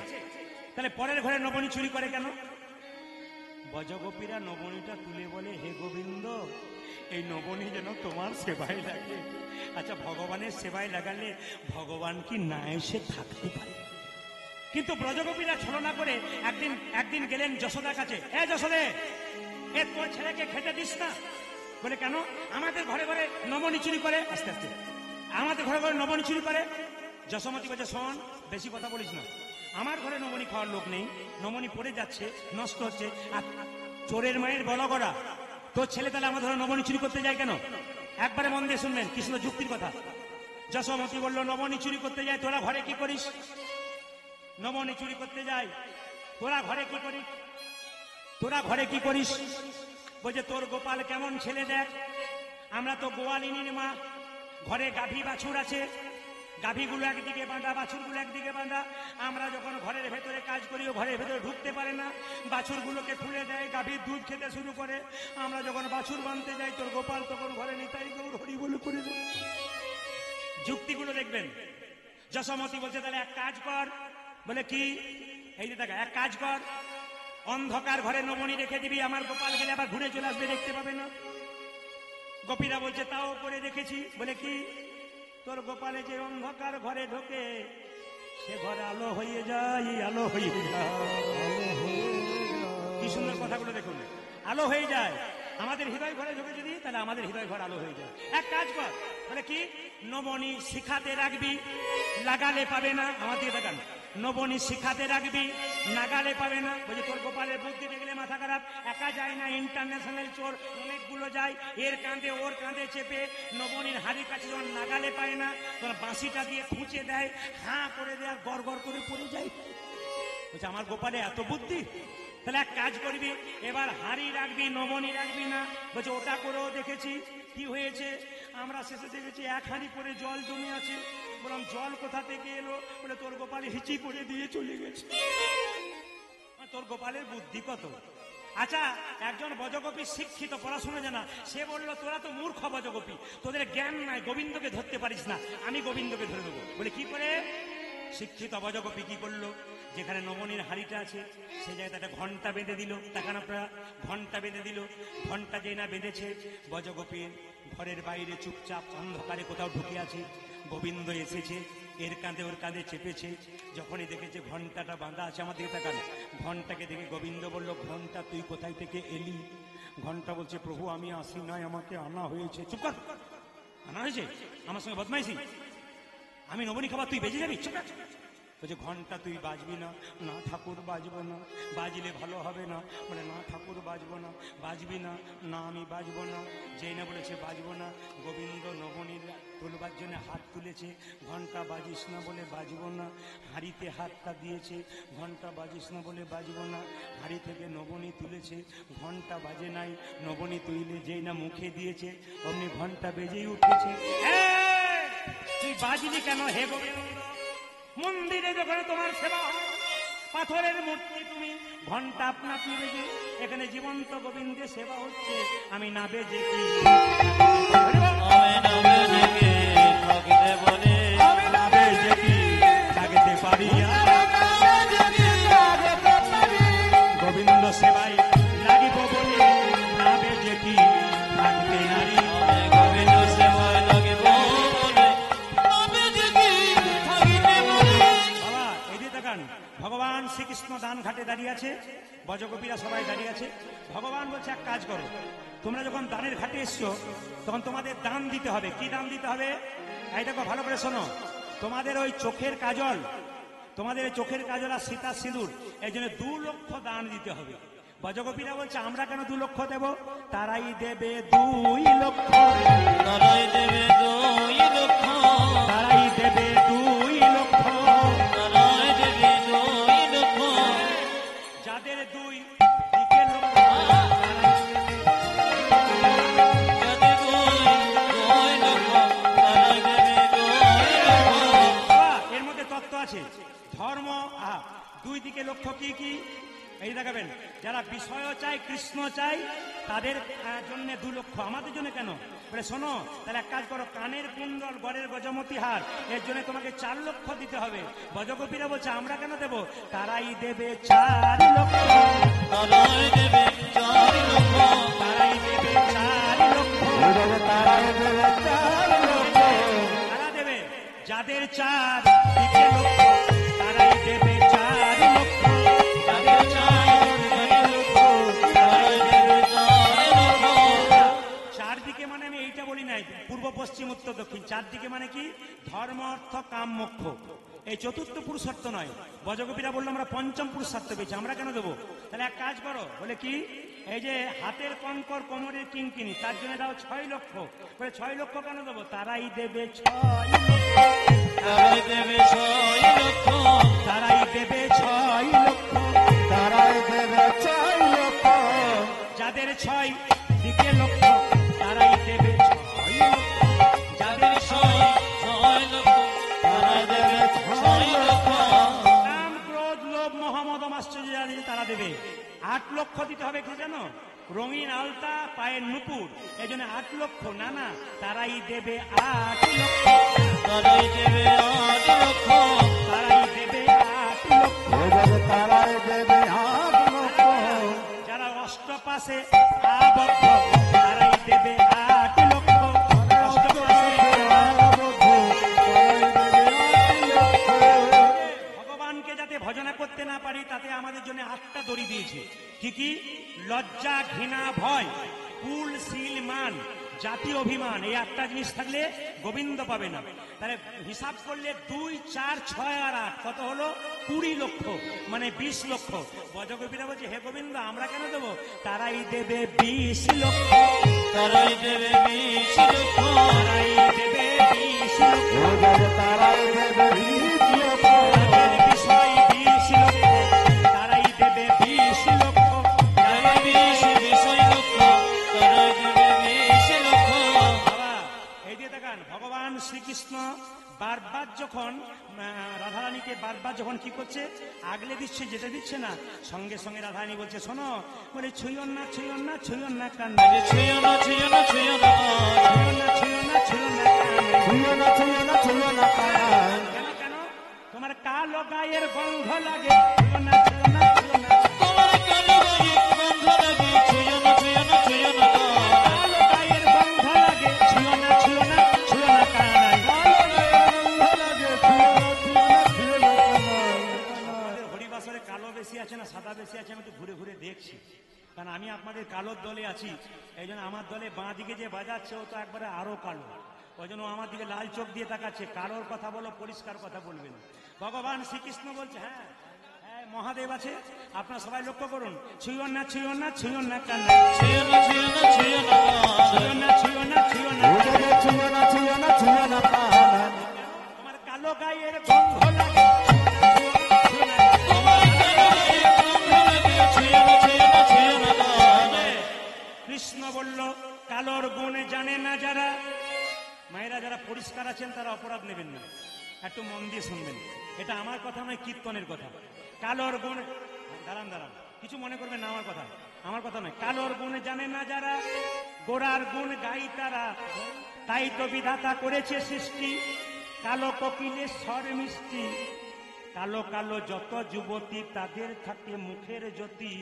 A: তাহলে পরের ঘরে নবনী চুরি করে কেন? ব্রজগোপীরা নবনীটা তুলে বলে, হে গোবিন্দ, এই নবনী যেন তোমার সেবায় লাগে। আচ্ছা, ভগবানের সেবায় লাগালে ভগবান কি না এসে থাকতে পারে? কিন্তু ব্রজগোপীরা ছলনা করে একদিন গেলেন যশোদার কাছে। এ যশোদে, এ তোর ছেলেকে খেতে দিস না। বলে কেন? আমাদের ঘরে ঘরে নবনী চুরি করে। আস্তে আস্তে, আমাদের ঘরে ঘরে নবনী চুরি করে। যশোমতী বলছে, শোন, বেশি কথা বলিস না, আমার ঘরে নবনী খাওয়ার লোক নেই, নবনী পড়ে যাচ্ছে, নষ্ট হচ্ছে। আর চোরের মায়ের বলা করা, তোর ছেলে তাহলে আমাদের ঘরে নবনী চুরি করতে যায় কেন? একবারে মন দিয়ে শুনবেন কৃষ্ণ যুক্তির কথা। যশোমতী বলল, নবনী চুরি করতে যায়, তোরা ঘরে কি করিস? নবনী চুরি করতে যায়, তোরা ঘরে কি করিস? তোরা ঘরে কি করিস? বলছে, তোর গোপাল কেমন ছেলে দেখ, আমরা তো গোয়ালিনীর মা, ঘরে গাভী বাছুর আছে, গাভীগুলো একদিকে বাঁধা, বাছুরগুলো একদিকে বাঁধা। আমরা যখন ঘরের ভেতরে কাজ করি, ও ঘরের ভেতরে ঢুকতে পারে না, বাছুরগুলোকে খুলে দেয়, গাভীর দুধ খেতে শুরু করে। আমরা যখন বাছুর বাঁধতে যাই, তোর গোপাল তখন ঘরে নিতাই গৌর হরি বলে করে দেয়। যুক্তিগুলো দেখবেন। যশোমতী বলছে, তাহলে এক কাজ কর। বলে কি? এই যে দেখা, এক কাজ কর, অন্ধকার ঘরে নবনী রেখে দিবি, আমার গোপাল গেলে আবার ঘুরে চলে আসবে, দেখতে পাবে না। গোপীরা বলছে, তাও করে দেখেছি। বলে কি? তোর গোপালে যে অন্ধকার ঘরে ঢোকে, সে ঘরে আলো হয়ে যায়, আলো হয়ে যায়। কি সুন্দর কথাগুলো দেখুন, আলো হয়ে যায়। আমাদের হৃদয় ঘরে ঢোকে যদি, তাহলে আমাদের হৃদয় ঘর আলো হয়ে যায়। এক কাজ কর। বলে কি? নবনী শিখাতে রাখবি, লাগালে পাবে না। আমাদের দেখান, নবনী শিখাতে রাখবি, নাগালে পাবে না। বলছে, তোর গোপালের বুদ্ধি দেখলে মাথা খারাপ, একা যায় না, ইন্টারন্যাশনাল চোর অনেকগুলো যায়, এর কাঁধে ওর কাঁধে চেপে নবনীর হাড়ির কাছে যখন নাগালে পায় না, তোর বাঁশিটা দিয়ে খুঁচে দেয়, হাঁ করে দেয়, গড় গড় করে পড়ে যায়। বলছে, আমার গোপালে এত বুদ্ধি? তাহলে এক কাজ করবি, এবার হাড়ি রাখবি, নবনী রাখবি না। বলছে, ওটা করেও দেখেছি। কি হয়েছে? আমরা শেষে দেখেছি এক হাঁড়ি করে জল জমে আছে। বললাম, জল কোথা থেকে এলো? বলে, তোর গোপালে হিচি করে দিয়ে চলে গেছে। তোর গোপালের বুদ্ধি কত! আচ্ছা, একজন ব্রজগোপী শিক্ষিত, পড়াশোনা জানা, সে বলল, তোরা তো মূর্খ ব্রজগোপী, তোদের জ্ঞান নাই, গোবিন্দকে ধরতে পারিস না, আমি গোবিন্দকে ধরে দেবো। বলে, কি করে? শিক্ষিত ব্রজগোপী কি করলো? যেখানে নবনীর হাড়িটা আছে, সেই জায়গায় একটা ঘন্টা বেঁধে দিল। দেখেন আপনারা, ঘন্টা বেঁধে দিল। ঘন্টা যেই না বেঁধেছে, ব্রজগোপীর ঘরের বাইরে চুপচাপ অন্ধকারে কোথাও ঢুকে আছে। গোবিন্দ এসেছে, এর কাঁধে ওর কাঁধে চেপেছে। যখনই দেখেছে ঘন্টাটা বাঁধা আছে, আমার দিকে তাকান, ঘন্টাকে দেখে গোবিন্দ বলল, ঘন্টা তুই কোথায় থেকে এলি? ঘন্টা বলছে, প্রভু আমি আসি নাই, আমাকে আনা হয়েছে। চুপ কর, আনা হয়েছে? আমার সঙ্গে বদমাইশি? আমি নবনী খাবার, তুই বেজে যাবি? চুপ কর। বলছে, ঘন্টা তুই বাজবি না। না ঠাকুর, বাজবো না, বাজলে ভালো হবে না। বলে, না ঠাকুর বাজবো না। বাজবি না? না আমি বাজবো না। যেই না বলেছে বাজবো না, গোবিন্দ নবনীর তুলবার জন্য হাত তুলেছে। ঘন্টা বাজিস না বলে বাজবো না। হাঁড়িতে হাতটা দিয়েছে, ঘন্টা বাজিস না বলে বাজবো না। হাঁড়ি থেকে নবনী তুলেছে, ঘন্টা বাজে নাই। নবনী তুইলে যেই না মুখে দিয়েছে, অমনি ঘন্টা বেজেই উঠেছে। তুই বাজলি কেন হে গোবিন্দ? মন্দিরে যখন তোমার সেবা হয়, পাথরের মূর্তি তুমি, ঘন্টা আপনা কি বেজে? এখানে জীবন্ত গোবিন্দের সেবা হচ্ছে, আমি না বেজে কি? আমি না বেজে কি থাকতে পারি? গোবিন্দ সেবাই লাগিব বলে না বেজে কি থাকতে নারী?
C: গোবিন্দ সেবায় লাগিব বলে আমি দেখি থাকিতে পারি।
A: বাবা এদিকে তাকান, ভগবান শ্রীকৃষ্ণ দান ঘাটে দাঁড়িয়ে আছে, ব্রজগোপীরা সবাই দাঁড়িয়ে আছে। ভগবান বলছে, এক কাজ করো, তোমরা যখন দানের ঘাটে এসছো, তখন তোমাদের দান দিতে হবে। কি দান দিতে হবে? এই দেখো, ভালো করে শোনো। তোমাদের ওই চোখের কাজল, তোমাদের এই চোখের কাজল আর সীতা সিঁদুর, এই জন্য 2 লক্ষ দান দিতে হবে। ব্রজগোপীরা বলছে, আমরা কেন 2 লক্ষ দেব? তারাই দেবে 2 লক্ষ,
C: তারাই দেবে 2 লক্ষ,
A: তারাই দেবে 2 লক্ষ,
C: তারাই দেবে 2 লক্ষ।
A: যাদের 2 দিকে লক্ষ, তারা কত আছে? ধর্ম, দুই দিকে লক্ষ্য কি কি এই দেখাবেন। যারা বিষয় চাই, কৃষ্ণ চাই, তাদের জন্য 2 লক্ষ। আমাদের জন্য কেন? বলে শোনো, তাহলে এক কাজ করো, কানের কুণ্ডল, গড়ের গজমতি হার, এর জন্য তোমাকে 4 লক্ষ দিতে হবে। বজগোপীরা বলছে আমরা কেন দেব? তারাই দেবে 4 লক্ষ।
C: তারাই দেবে 4 লক্ষ।
A: তারাই দেবে 4 লক্ষ।
B: তারাই দেবে 4 লক্ষ।
A: তারা দেবে যাদের 4 দিকে লক্ষ, তারাই দেবে 4 লক্ষ। যাদের 4
C: তারাই দেবে 4 লক্ষ।
A: 4 দিকে মানে আমি এইটা বলি নাই, পূর্ব পশ্চিম উত্তর দক্ষিণ। 4 দিকে মানে কি? ধর্ম, অর্থ, কাম, মোক্ষ। এই চতুর্থ পুরুষার্থ নয়। বজগোপীরা বললো আমরা পঞ্চম পুরুষার্থ পেয়েছি, আমরা কেন দেবো? তাহলে এক কাজ করো, বলে কি, এই যে হাতের কঙ্কর, কোমরের কিঙ্কিনি, তার জন্য দাও 6 লক্ষ। বলে 6 লক্ষ কেন দেবো? তারাই দেবে 6 লক্ষ।
C: তারাই দেবে 6 লক্ষ।
A: তারাই দেবে 6 লক্ষ।
B: তারাই দেবে 6 লক্ষ।
A: যাদের 6 দিকে লক্ষ, তারাই দেবে 6 লক্ষ। যাদের 6
C: লক্ষ। তারাই দেবে 6 লক্ষ।
A: কাম, ক্রোধ, লোভ, মোহ, মদ, মাশ্চর্য যা দিয়েছে তারা দেবে 8 লক্ষ দিতে হবে। কি জানো? রঙিন আলতা, পায়ের নুপুর, এই জন্য 8 লক্ষ। না না, তারাই দেবে 8 লক্ষ।
C: তারাই দেবে 8 লক্ষ।
A: তারাই দেবে 8 লক্ষ।
B: তারাই দেবে 8 লক্ষ।
A: যারা অষ্টপাশে আবদ্ধ, তারাই দেবে 8 লক্ষ। অষ্টপাশে ভগবানকে যাতে ভজনা করতে না পারি, তাতে আমাদের জন্য 8টা দড়ি দিয়েছে। কি কি? লজ্জা, ঘৃণা, ভয়, কুল, শীল, মান, জাতি, অভিমান। এই 8টা জিনিস থাকলে গোবিন্দ পাবে না। তাহলে হিসাব করলে 2, 4, 6 আর 8 কত হলো? 20 লক্ষ, মানে 20 লক্ষ। বজগোপীরা বলছে হে গোবিন্দ আমরা কেন দেবো? তারাই দেবে 20 লক্ষ।
C: তারাই দেবে 20 লক্ষ।
A: তারাই দেবে 20 লক্ষ।
B: তারাই দেবে 20 লক্ষ।
A: তাদের বিষয় 20 লক্ষ। তারাই দেবে 20 লক্ষ।
C: তারাই 20 লক্ষ। তারাই দেবে 20 লক্ষ।
A: বাবা এই দিয়ে দেখান, ভগবান শ্রীকৃষ্ণ বারবার যখন রাধারানীকে বারবার যখন কি করছে, আগলে দিচ্ছে, যেতে দিচ্ছে না, সঙ্গে সঙ্গে রাধারানী বলছে শোনো, বলে ছুঁয়ন না, ছুঁয়ন না, ছুঁয়ন না কান্না,
C: ছুঁয়ো না, ছুঁয়ো না, ছুঁয়ো না।
A: ছুঁয়ন না, ছুঁয়ন না, ছুঁয়ন না কান্না।
B: ছুঁয়ো না, ছুঁয়ো না, ছুঁয়ো না কান।
A: কেন কেন? তোমার কালো গায়ের গন্ধ লাগে, ছুঁয়ন না, ছুঁয়ন না, ছুঁয়ন না।
C: তোমার কালো গায়ে গন্ধ লাগে, ছুঁয়ো না, ছুঁয়ো না, ছুঁয়ো না।
A: কালো গায়ের গন্ধ লাগে, ছুঁয়ন না, ছুঁয়ন না, ছুঁয়ন না কান্না। আমাদের হরিবাসরে কালো বেশি আছে না সাদা বেশি আছে? আমি একটু ঘুরে ঘুরে দেখছি, কারণ আমি আপনাদের কালোর দলে আছি। এই জন্য আমার দলে বাঁ দিকে যে বাজাচ্ছে ও তো একবারে আরো কালো, ওই জন্য আমার দিকে লাল চোখ দিয়ে তাকাচ্ছে। কালোর কথা বলো, পরিষ্কার কথা বলবেন। ভগবান শ্রীকৃষ্ণ বলছে হ্যাঁ হ্যাঁ মহাদেব আছে, আপনারা সবাই লক্ষ্য করুন, ছুঁয়ন না, ছুঁয়ন না, ছুঁয়ন না কান্না,
C: ছুঁয়ো না, ছুঁয়ো না, ছুঁয়ো না।
A: ছুঁয়ন না, ছুঁয়ন না, ছুঁয়ন না।
B: ছুঁয়ো না, ছুঁয়ো না, ছুঁয়ো না কান।
A: তোমার কালো গায়ের গন্ধ লাগে, ছুঁয়ন না,
C: তোমার কালো গায়ে গন্ধ লাগে, ছুঁয়ো না, ছুঁয়ো না, ছুঁয়ো না।
A: কৃষ্ণ বলল কালোর গুণ জানে না যারা। মায়েরা যারা পরিষ্কার আছেন তারা অপরাধ নেবেন না, একটু মন দিয়ে শুনবেন। এটা আমার কথা নয়, কীর্তনের কথা। কালোর গুণ, দাঁড়ান দাঁড়ান, কিছু মনে করবেন না, আমার কথা নয়। কালোর গুণ জানে না যারা, গোড়ার গুণ গাই তারা, তাই তো বিধাতা করেছে সৃষ্টি, কালো কোকিলের স্বর মিষ্টি। কালো কালো যত যুবতী, তাদের থাকে মুখের জ্যোতি,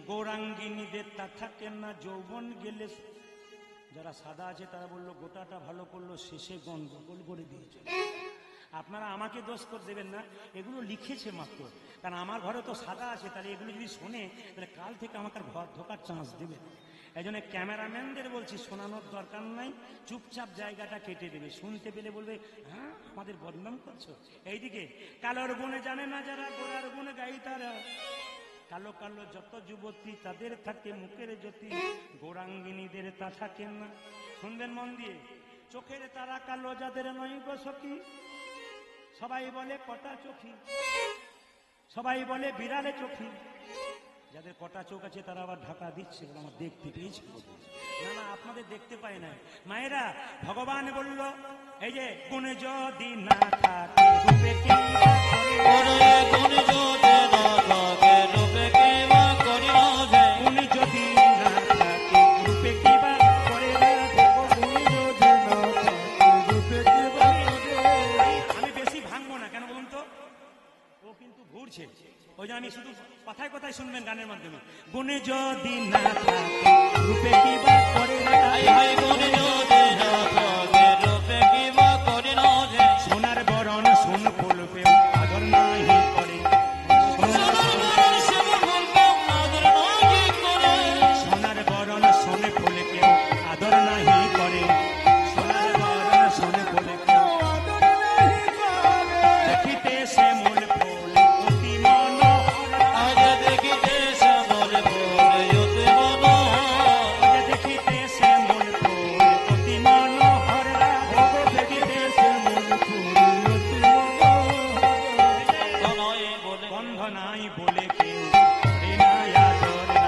A: গৌরাঙ্গিনীদের তা থাকে না যৌবন গেলে। যারা সাদা আছে তারা বললো গোটাটা ভালো করলো, শেষে গন্ডগোল করে দিয়েছে। আপনারা আমাকে দোষ করে দেবেন না, এগুলো লিখেছে মাত্র, কারণ আমার ঘরে তো সাদা আছে, তাহলে এগুলো যদি শোনে তাহলে কাল থেকে আমাকে ঘর ঢোকার চান্স দেবে। এই জন্য ক্যামেরাম্যানদের বলছি শোনানোর দরকার নাই, চুপচাপ জায়গাটা কেটে দেবে। শুনতে পেলে বলবে হ্যাঁ আমাদের বদনাম করছো। এইদিকে কালোর গুণে জানে না যারা, গোড়ার গুণে গাই তারা, কালো কালো যত যুবতী, তাদের থাকে মুখের জ্যোতি, গৌরাঙ্গিনীদের তা থাকে না। শুনবেন মন দিয়ে, চোখের তারা কালো যাদের নয় গো সখী, সবাই বলে কটা চোখী, সবাই বলে বিড়ালে চোখী। যাদের কটা চোখ আছে তারা আবার ঢাকা দিচ্ছে, আমার দেখতে পেয়েছি। না না, আপনাদের দেখতে পায় না। মায়েরা, ভগবান বলল এই যে গুণ যদি না থাকে রূপে কি ঘুরছে, ওই জন্য আমি শুধু কথায় কথায় শুনবেন গানের মাধ্যমে। গুণে যদি না থাকে রূপে কি বা করে না,
C: গুণে যদি না থাকে রূপে কি বা করে না,
A: সোনার বরণ সোন ফুল পেও আদর নাহি করে, সোনার বরণ সোন ফুল পেও আদর নাহি করে, সোনার বরণ সোন ফুল পেও আদর নাহি করে, দেখিতে সে মূল ফুল অতি মনোহর,
C: আজ দেখিতে শ্যামল ফুল অতি মনোহর,
A: দেখিতে সে মূল ফুল অতি মনোহর, দেখিতে সে মূল ফুল অতি মনোহর, বন্ধ নাই বলে কেউ করে না আদর না।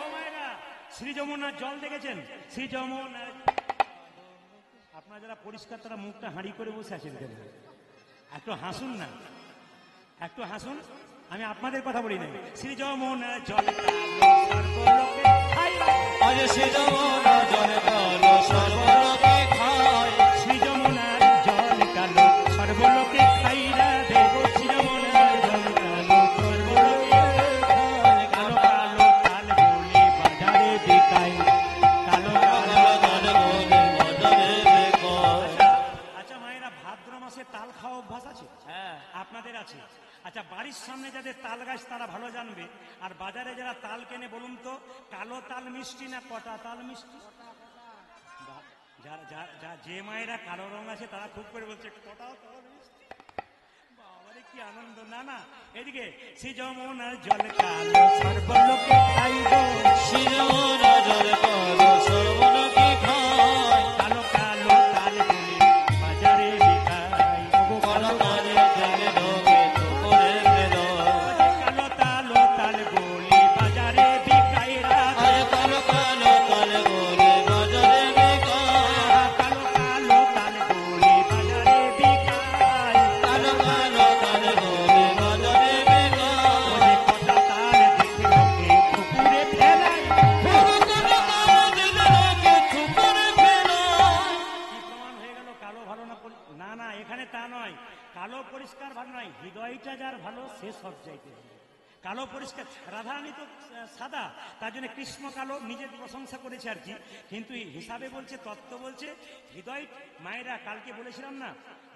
A: ও মায়েরা, শ্রী যমুনার জল দেখেছেন? শ্রী যমুনার, আপনারা যারা পরিষ্কার তারা মুখটা হাঁড়ি করে বসে আছেন কেন? একটু হাসুন না, একটু হাসুন। আমি আপনাদের কথা বলি নাই। শ্রী যমুনার জল সর্বলোকে খাই,
C: আজ সে যমুনা জল কালো সর্বলোকে খায়,
A: শ্রী যমুনার জল কালো সর্বলোকে খাইরা দেব, শ্রী যমুনার জল কালো সর্বলোকে খায়, কালো কালো তাল বলে বাজারে বিকায়, কালো কালো। আচ্ছা মায়েরা, ভাদ্র মাসে তাল খাওয়া অভ্যাস আছে?
C: হ্যাঁ,
A: আপনাদের আছে? আচ্ছা, বাড়ির সামনে যাদের তাল গাছ তারা ভালো জানবে। আর বাজারে যারা তাল কেনে বলুন তো, কালো তাল মিষ্টি না কটা তাল মিষ্টি? যে মায়েরা কালো রং আছে তারা খুব করে বলছে কটা তাল মিষ্টি। বাবারে কি আনন্দ! না না, এদিকে শ্রী যমুনার জল কালো সর্বলোকে খাইব,
C: সে যমুনা জল কালো সর্বলোকে খায়,
A: কালো কালো তাল বলে বাজারে বিকাই,
C: কালো কালে জলে ঢোকে তো করে ফেল,
A: কালো তালো তাল বলে বাজারে বিকাই,
C: আজ কালো কালো তাল বলে বাজারে বেকার,
A: কালো কালো তাল বলে বাজারে বিকাই,
C: কালো কালো তাল বলে বাজারে বেকার,
A: কটা তাল দেখে লোকে পুকুরে ফেলাই। কি প্রমাণ হয়ে গেল কালো ভালো না? না না, এখানে তা নয়। কালো পরিষ্কার ভালো নয়, হৃদয়টা যার ভালো সে সব চাইতে ভালো। কালো পরিষ্কার, রাধারানী তো সাদা, তার জন্য কৃষ্ণ কালো নিজের প্রশংসা করেছে আর কি। কিন্তু হিসাবে বলছে, তত্ত্ব বলছে হৃদয়। মায়েরা, কালকে বলেছিলাম না,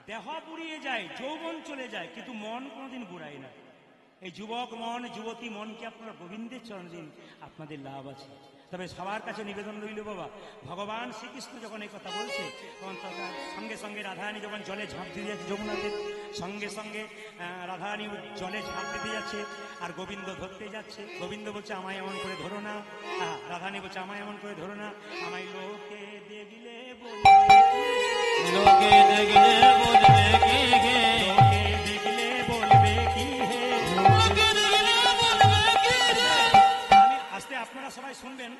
A: দেহ বুড়িয়ে যায়, যৌবন চলে যায়, কিন্তু মন কোনোদিন বুড়ায় না। এই যুবক মন, যুবতী মনকে আপনারা গোবিন্দের চরণ দিন, আপনাদের লাভ আছে। তবে সবার কাছে নিবেদন রইল বাবা, ভগবান শ্রীকৃষ্ণ যখন এই কথা বলছে, তখন তার সঙ্গে সঙ্গে রাধারানী যখন জলে ঝাঁপ দিয়ে যাচ্ছে যমুনাতে, সঙ্গে সঙ্গে রাধারানী জলে ঝাঁপ দিতে যাচ্ছে, আর গোবিন্দ ধরতে যাচ্ছে। গোবিন্দ বলছে আমায় এমন করে ধরো না, রাধারানী বলছে আমায় এমন করে ধরো না, আমায় লোকে দেখলে বলবে,
C: লোকে দেখলে বলবে কি গে,
A: লোকে দেখলে বলবে কি হে।
C: লোকে দেখলে বলবে কি রে।
A: আমি আস্তে, আপনারা সবাই শুনবেন।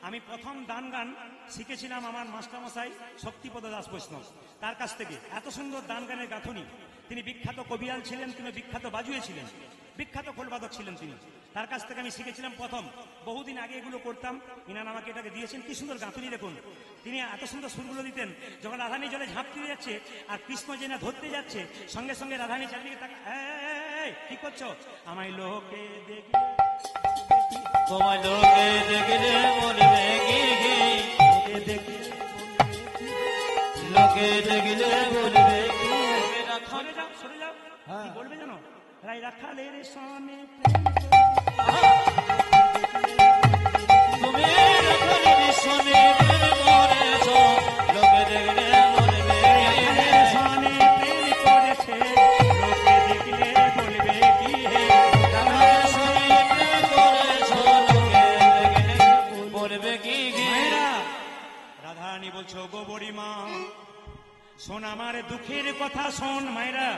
A: আমি প্রথম দান গান শিখেছিলাম আমার মাস্টারমশাই শক্তিপদ দাস বৈষ্ণব, তার কাছ থেকে। এত সুন্দর দান গানের গাঁথনি। তিনি বিখ্যাত কবিয়াল ছিলেন, তিনি বিখ্যাত বাজুয়ে ছিলেন, বিখ্যাত খোলবাদক ছিলেন তিনি। তার কাছ থেকে আমি শিখেছিলাম প্রথম। বহুদিন আগে এগুলো করতাম, ইনান আমাকে এটাকে দিয়েছেন। কি সুন্দর গাঁথনি দেখুন। তিনি এত সুন্দর সুরগুলো দিতেন। যখন রাধারানী জলে ঝাঁপ দিয়ে যাচ্ছে আর কৃষ্ণ যে না ধরতে যাচ্ছে, সঙ্গে সঙ্গে রাধারানী চারিদিকে তাকা, কি করছো? আমায় লোকে দেখি,
C: তোমায় লোকে দেখলে বলবে কি গে,
A: লোকে দেখি,
C: লোকে দেখলে বলবে কি গে।
A: সরে যাও, সরে যাও।
B: হ্যাঁ।
A: কি বলবে জানো? রাই রাখালের সনে
C: তুমি রাখালের সনে প্রেম করেছ, লোকে দেখলে বলবে কি গে।
A: সনে প্রেম করেছে, লোকে দেখলে বলবে কি হে।
C: রাখালের সনে প্রেম করেছ, লোকে দেখলে বলবে কি গে।
A: মায়েরা, রাধারানী বলছো গো বড়িমা, শোন আমার দুঃখের কথা শোন। মায়েরা,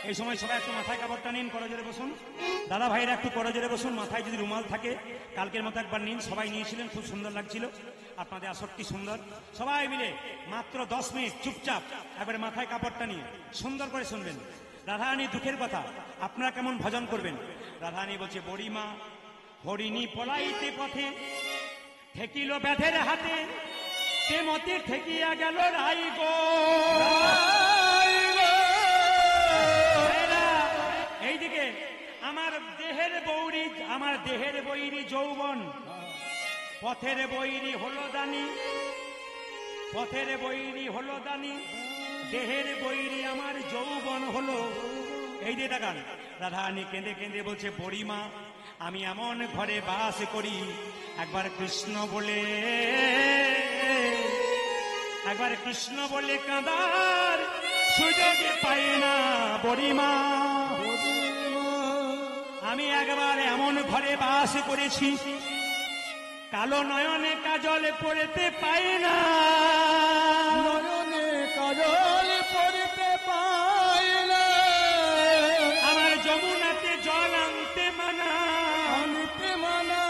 A: এই সময় সবাই একটু মাথায় কাপড়টা নিন, করজোরে বসুন। দাদা ভাইরা একটু করজোরে বসুন। মাথায় যদি রুমাল থাকে কালকের মতো একবার নিন। সবাই নিয়েছিলেন, খুব সুন্দর লাগছিল। আপনাদের আসক্তি সুন্দর। সবাই মিলে মাত্র 10 মিনিট চুপচাপ একবারে মাথায় কাপড়টা নিয়ে সুন্দর করে শুনবেন রাধারানী দুঃখের কথা। আপনারা কেমন ভজন করবেন? রাধারানী বলছে, বড়িমা হরিণী পলাইতে পথে ঠেকিল ব্যাধের হাতে, সে মতে ঠেকিয়া গেল রাই গো। পথের বৈরী হলো দানি, পথের বৈরী হলো দানি, দেহের বৈরী আমার যৌবন হলো। এই যে দেখান, রাধারানী কেঁদে কেঁদে বলছে, বড়িমা আমি এমন ঘরে বাস করি, একবার কৃষ্ণ বলে, একবার কৃষ্ণ বলে কাঁদার সুযোগ পাই না বড়িমা। আমি একবার এমন ঘরে বাস করেছি, কালো নয়নে কাজল পড়তে পাই না,
B: নয়নে কাজল পড়তে পাই না,
A: আমার যমুনাতে জল আনতে মানা,
B: আনতে মানা,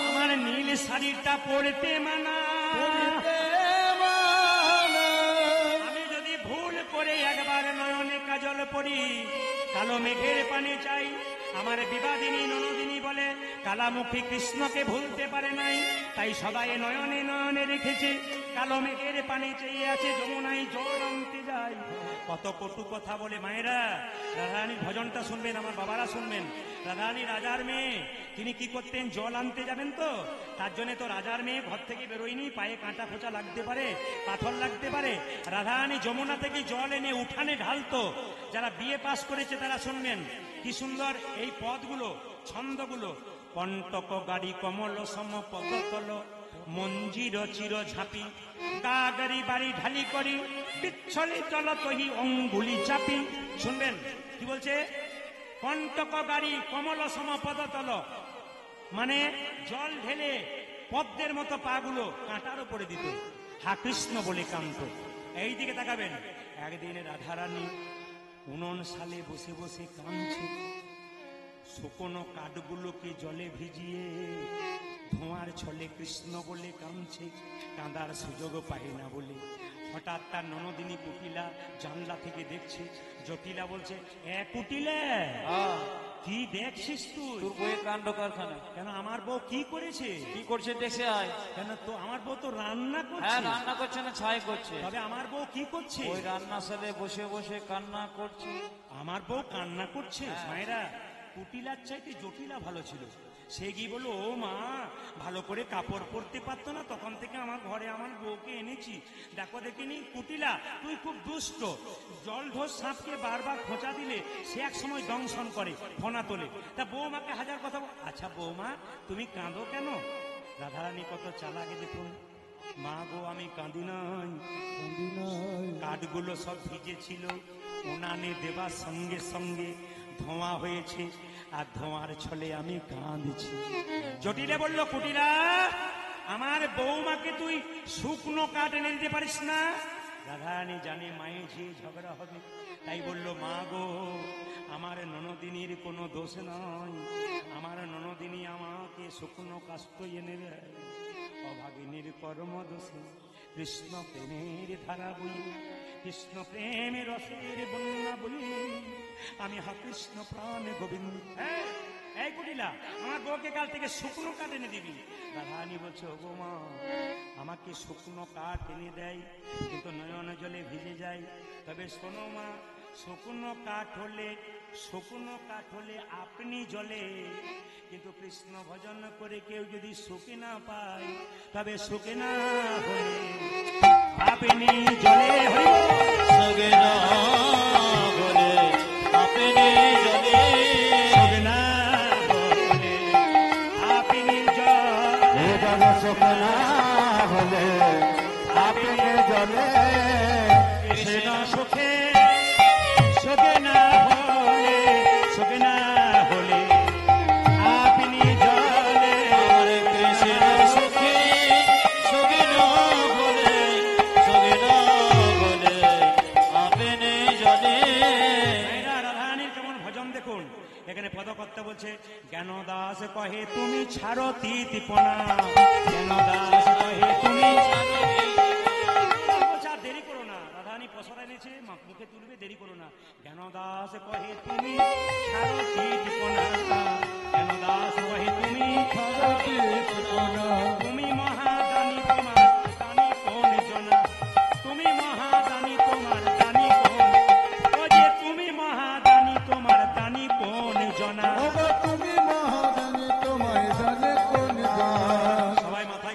A: আমার নীল শাড়িটা পড়তে মানা।
B: পড়তে মানা।
A: আমি যদি ভুল করে একবার নয়নে কাজল পড়ি, কালো মেঘের পানি চাই। আমার বিবাদিনী ননদিনী বলে, কালামুখী কৃষ্ণকে ভুলতে পারে নাই, তাই সবাই নয়নে নয়নে রেখেছে, কালো মেঘের পানি চেয়ে আছে, যমুনায় জল আনতে যায়। কত কটু কথা বলে মায়েরা। রাধারানীর ভজনটা শুনবেন, আমার বাবারা শুনবেন। রাধারানী রাজার মেয়ে, তিনি কি করতেন, জল আনতে যাবেন তো, তার জন্য তো রাজার মেয়ে ঘর থেকে বেরোয়নি, পায়ে কাঁটা খোঁচা লাগতে পারে, পাথর লাগতে পারে। রাধারানী যমুনা থেকে জল এনে উঠানে ঢালতো। যারা বিয়ে পাস করেছে তারা শুনবেন কি সুন্দর এই পদগুলো, ছন্দগুলো। কণ্টক গাড়ি কমল সম পদতল, মঞ্জির চির ঝাঁপি, গাগারি বাড়ি ঢালি করি, বিচ্ছলে চলতহি অঙ্গুলি চাপি। শুনবেন কি বলছে, কণ্টক গাড়ি কমল সম পদতল, মানে জল ঢেলে পদ্মের মতো পাগুলো কাঁটার উপরে দিত, হা কৃষ্ণ বলে কান্ত। এই দিকে তাকাবেন, একদিন রাধারানী উনন সালে বসে বসে কাঁদছে, শুকনো কাঠগুলোকে জলে ভিজিয়ে ধোঁয়ার ছলে কৃষ্ণ বলে কাঁদছে, কাঁদার সুযোগ পায় না বলে। হঠাৎ তার ননদিনী কুটিলা জানলা থেকে দেখছে। জটিলা বলছে, এ কুটিলে কি দেখছিস তুই?
C: তোর বইয়ের কাণ্ড কারখানা।
A: কেন আমার বউ কি করেছে?
C: কি করছে দেখে আয়।
A: কেন তো আমার বউ তো রান্না
C: হ্যাঁ,
A: করছে।
C: রান্না করছে না ছাই করছে।
A: তবে আমার বউ কি করছে?
C: ওই রান্নাশালে বসে বসে কান্না করছে।
A: আমার বউ কান্না করছে।
C: হ্যাঁ।
A: মায়েরা, কুটিলার চাইতে জটিলা ভালো ছিল। সে গিয়ে বলল, ও মা, ভালো করে কাপড় পরতে পারতো না, তখন থেকে আমার ঘরে আমার বউকে এনেছি। দেখো দেখিনি কুটিলা, তুই খুব দুষ্ট। জল ঢোস সাপকে বারবার খোঁচা দিলে সে এক সময় দংশন করে, ফনা তোলে। তা বৌমাকে হাজার কথা আচ্ছা বৌমা, তুমি কাঁদো কেন? রাধারানী কত চালাকে দেখুন। মা গো, আমি কাঁদি নাই,
B: কাঁদি নাই।
A: কাঠগুলো সব ভিজেছিল, উনানে দেবার সঙ্গে সঙ্গে ধোঁয়া হয়েছে, আর ধোঁয়ার ছলে আমি কাঁদছি। জটিলে বলল, কুটিলা, আমার বৌমাকে তুই শুকনো কাঠ এনে দিতে পারিস না? রাধারানী জানে মায়ে যে ঝগড়া হবে, তাই বলল, মা গো, আমার ননদিনীর কোনো দোষ নয়, আমার ননদিনী আমাকে শুকনো কাষ্ঠ এনে দেয়। অভাগিনীর কর্ম দোষে কৃষ্ণ প্রেমের ধারা বই, কৃষ্ণ প্রেমের রসের বন্যা বই, আমি হা কৃষ্ণ প্রাণ গোবিন্দ। এই কুটিলা, আমার বউকে কাল থেকে শুকনো কাঠ এনে দিবি। রাধারানী বলছে, ও বৌমা, আমাকে শুকনো কাঠ এনে দেয়, কিন্তু নয়ন জলে ভিজে যায়। তবে শোনো মা, শুকনো কাঠ হলে আপনি জলে, কিন্তু কৃষ্ণ ভজন করে কেউ যদি সুখে না পায়, তবে সুখে না হলে আপনি জলে।
C: সগে না বলে আপনি জলে,
A: সগে না হলে আপনি জলে।
B: এ জলে সুখ না হলে আপনি জলে,
A: কৃষ্ণ সুখে সগে না হলে, সগে না হলে আপনি জলে।
C: আমার কৃষ্ণ সুখে সগে না বলে, সগে না বলে আপনি জলে।
A: মেয়েরা, রাধারানীর কেমন ভজন দেখুন। এখানে পদকর্তা বলছে, জ্ঞান দাস কহে তুমি ছাড়ো তিতিপনা, জ্ঞান দাস কহে তুমি বলছে, আর দেরি করো না। রাধারানী পসরা এনেছে, মুখে তুলবে, দেরি করো না। জ্ঞান দাস কহে তুমি ছাড়ো তিতিপনা, জ্ঞান দাস কহে তুমি ছাড়ো তিতিপনা। তুমি মহাদানী, তোমার দানী কোন জনা, তুমি মহাদানী, তোমার দানী কোন, ও যে তুমি মহাদানী, তোমার দানী কোন জনা।
B: ওগো তুমি মহাদানী, তোমায় জানে কোন জন।
A: সবাই মাথা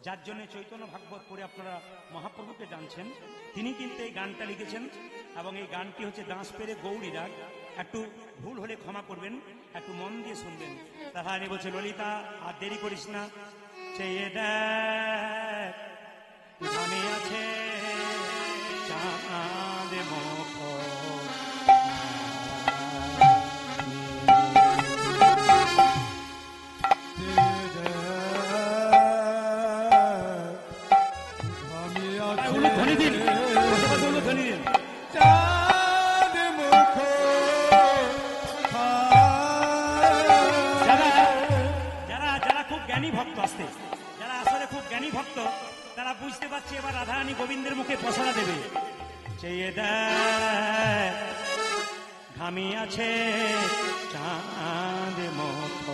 A: যার জন্য চৈতন্য ভাগবত পড়ে আপনারা মহাপ্রভুকে জানছেন, তিনি কিন্তু এই গানটা লিখেছেন এবং এই গানটি হচ্ছে দাঁস পেরে গৌরী রাগ। একটু ভুল হলে ক্ষমা করবেন, একটু মন দিয়ে শুনবেন। তাহানি বলছে, ললিতা আর দেরি করিস না, চেয়ে দেখ ঘামে আছে চাঁদ মুখ। ধ্বনি দিন, ধ্বনি দিন। যারা খুব জ্ঞানী ভক্ত আসতে, যারা আসলে খুব জ্ঞানী ভক্ত, তারা বুঝতে পারছে এবার রাধারানী গোবিন্দের মুখে পসরা দেবে। চেয়ে দেখ ঘামি আছে চাঁদ মুখ।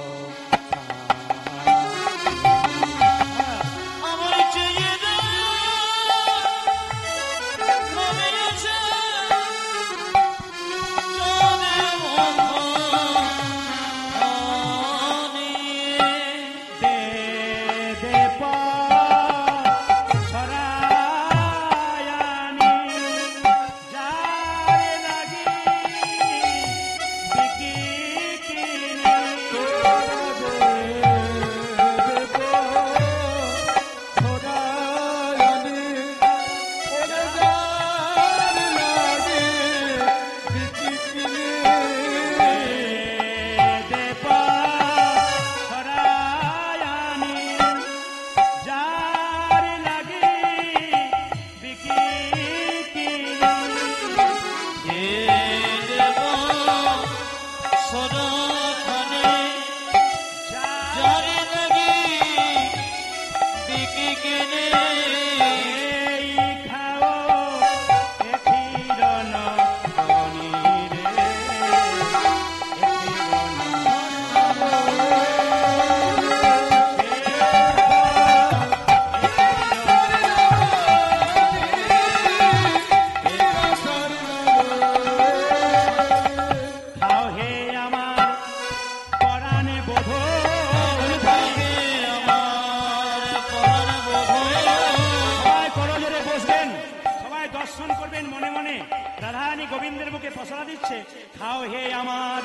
A: গোবিন্দের মুখে পসরা দিচ্ছে, খাও হে আমার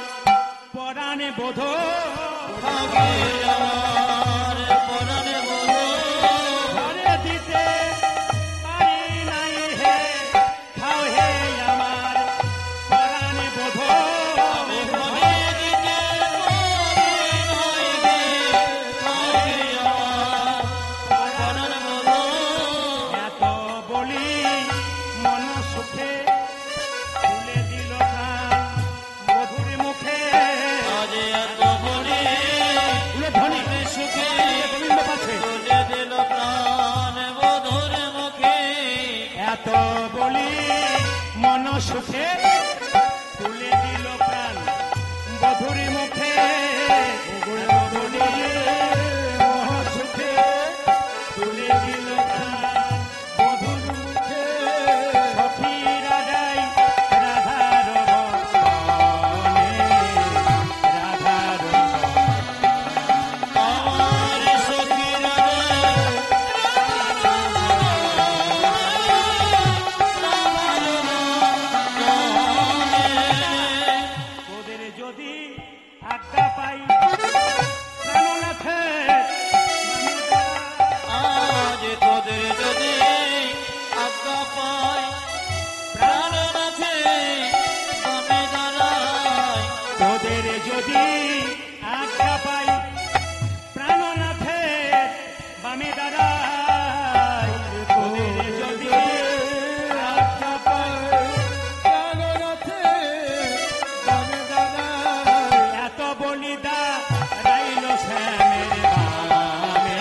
A: পরাণে বোধ, ঘরে দিতে পারি নাই হে, খাও হে আমার পরাণে বোধ। এত বলি মন সুখে এত বলি মন সুখে তুলে দিল প্রাণ বধুর মুখে। বলি মন সুখে তুলে দিল প্রাণ বধুর মুখে। সখীরা গাই রাধার বনে, রাধার যদি আজ্ঞা পাই প্রাণনাথের বামে দাঁড়াই, তোদের যদি আজ্ঞা পাই প্রাণনাথের বামে দাঁড়াই। এত বলিদা রাইল শ্যামের বামে,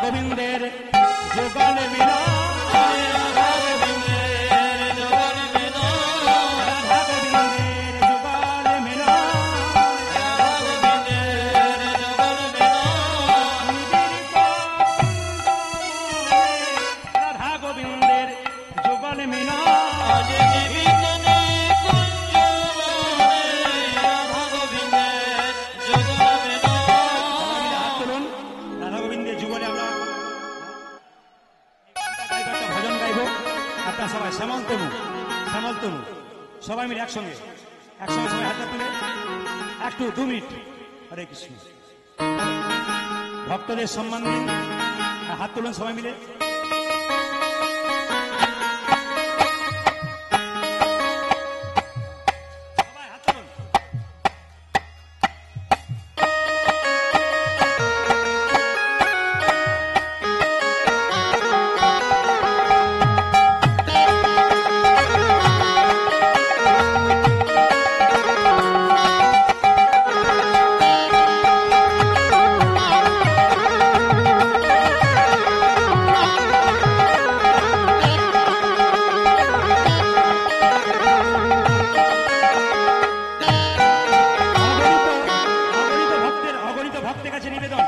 A: গোবিন্দের যুগল মিলন, রাধা গোবিন্দের হাতটা সবাই শ্যামল তনু, শ্যামল তনু, সবাই মিলে একসঙ্গে একসঙ্গে সবাই হাতটা তুলে একটু 2 মিনিট। হরে কৃষ্ণ। ভক্তদের সম্মান দিন, হাত তুলুন সবাই মিলে। সবাই হাত তুলুন। অগণিত ভক্তের কাছে নিবেদন,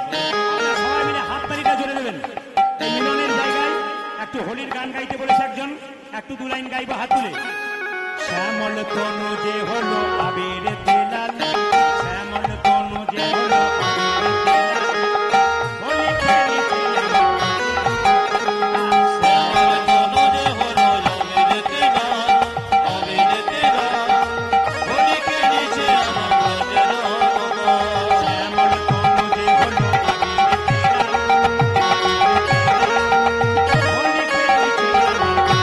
A: আপনারা সবাই মিলে হাত তালিটা জোরে দেবেন। এই মিলনের জায়গায় একটু হোলির গান গাইতে বলেছে একজন, একটু 2 লাইন গাইবো হাত তুলে। শ্যামল তনু যে হলো আবির তেলাল, শ্যামল তনু যে হলো আবির তেলাল, হোলি খেলেছে
C: শ্যামল তনু যে হলো আবির তেলাল, আবির তেলাল, হোলি খেলেছে আমার ব্রজের গোপাল।
A: শ্যামল তনু যে হলো আবির তেলাল, হোলি খেলেছে আমার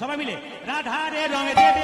A: সবাই মিলে রাধারে রঙে দেবে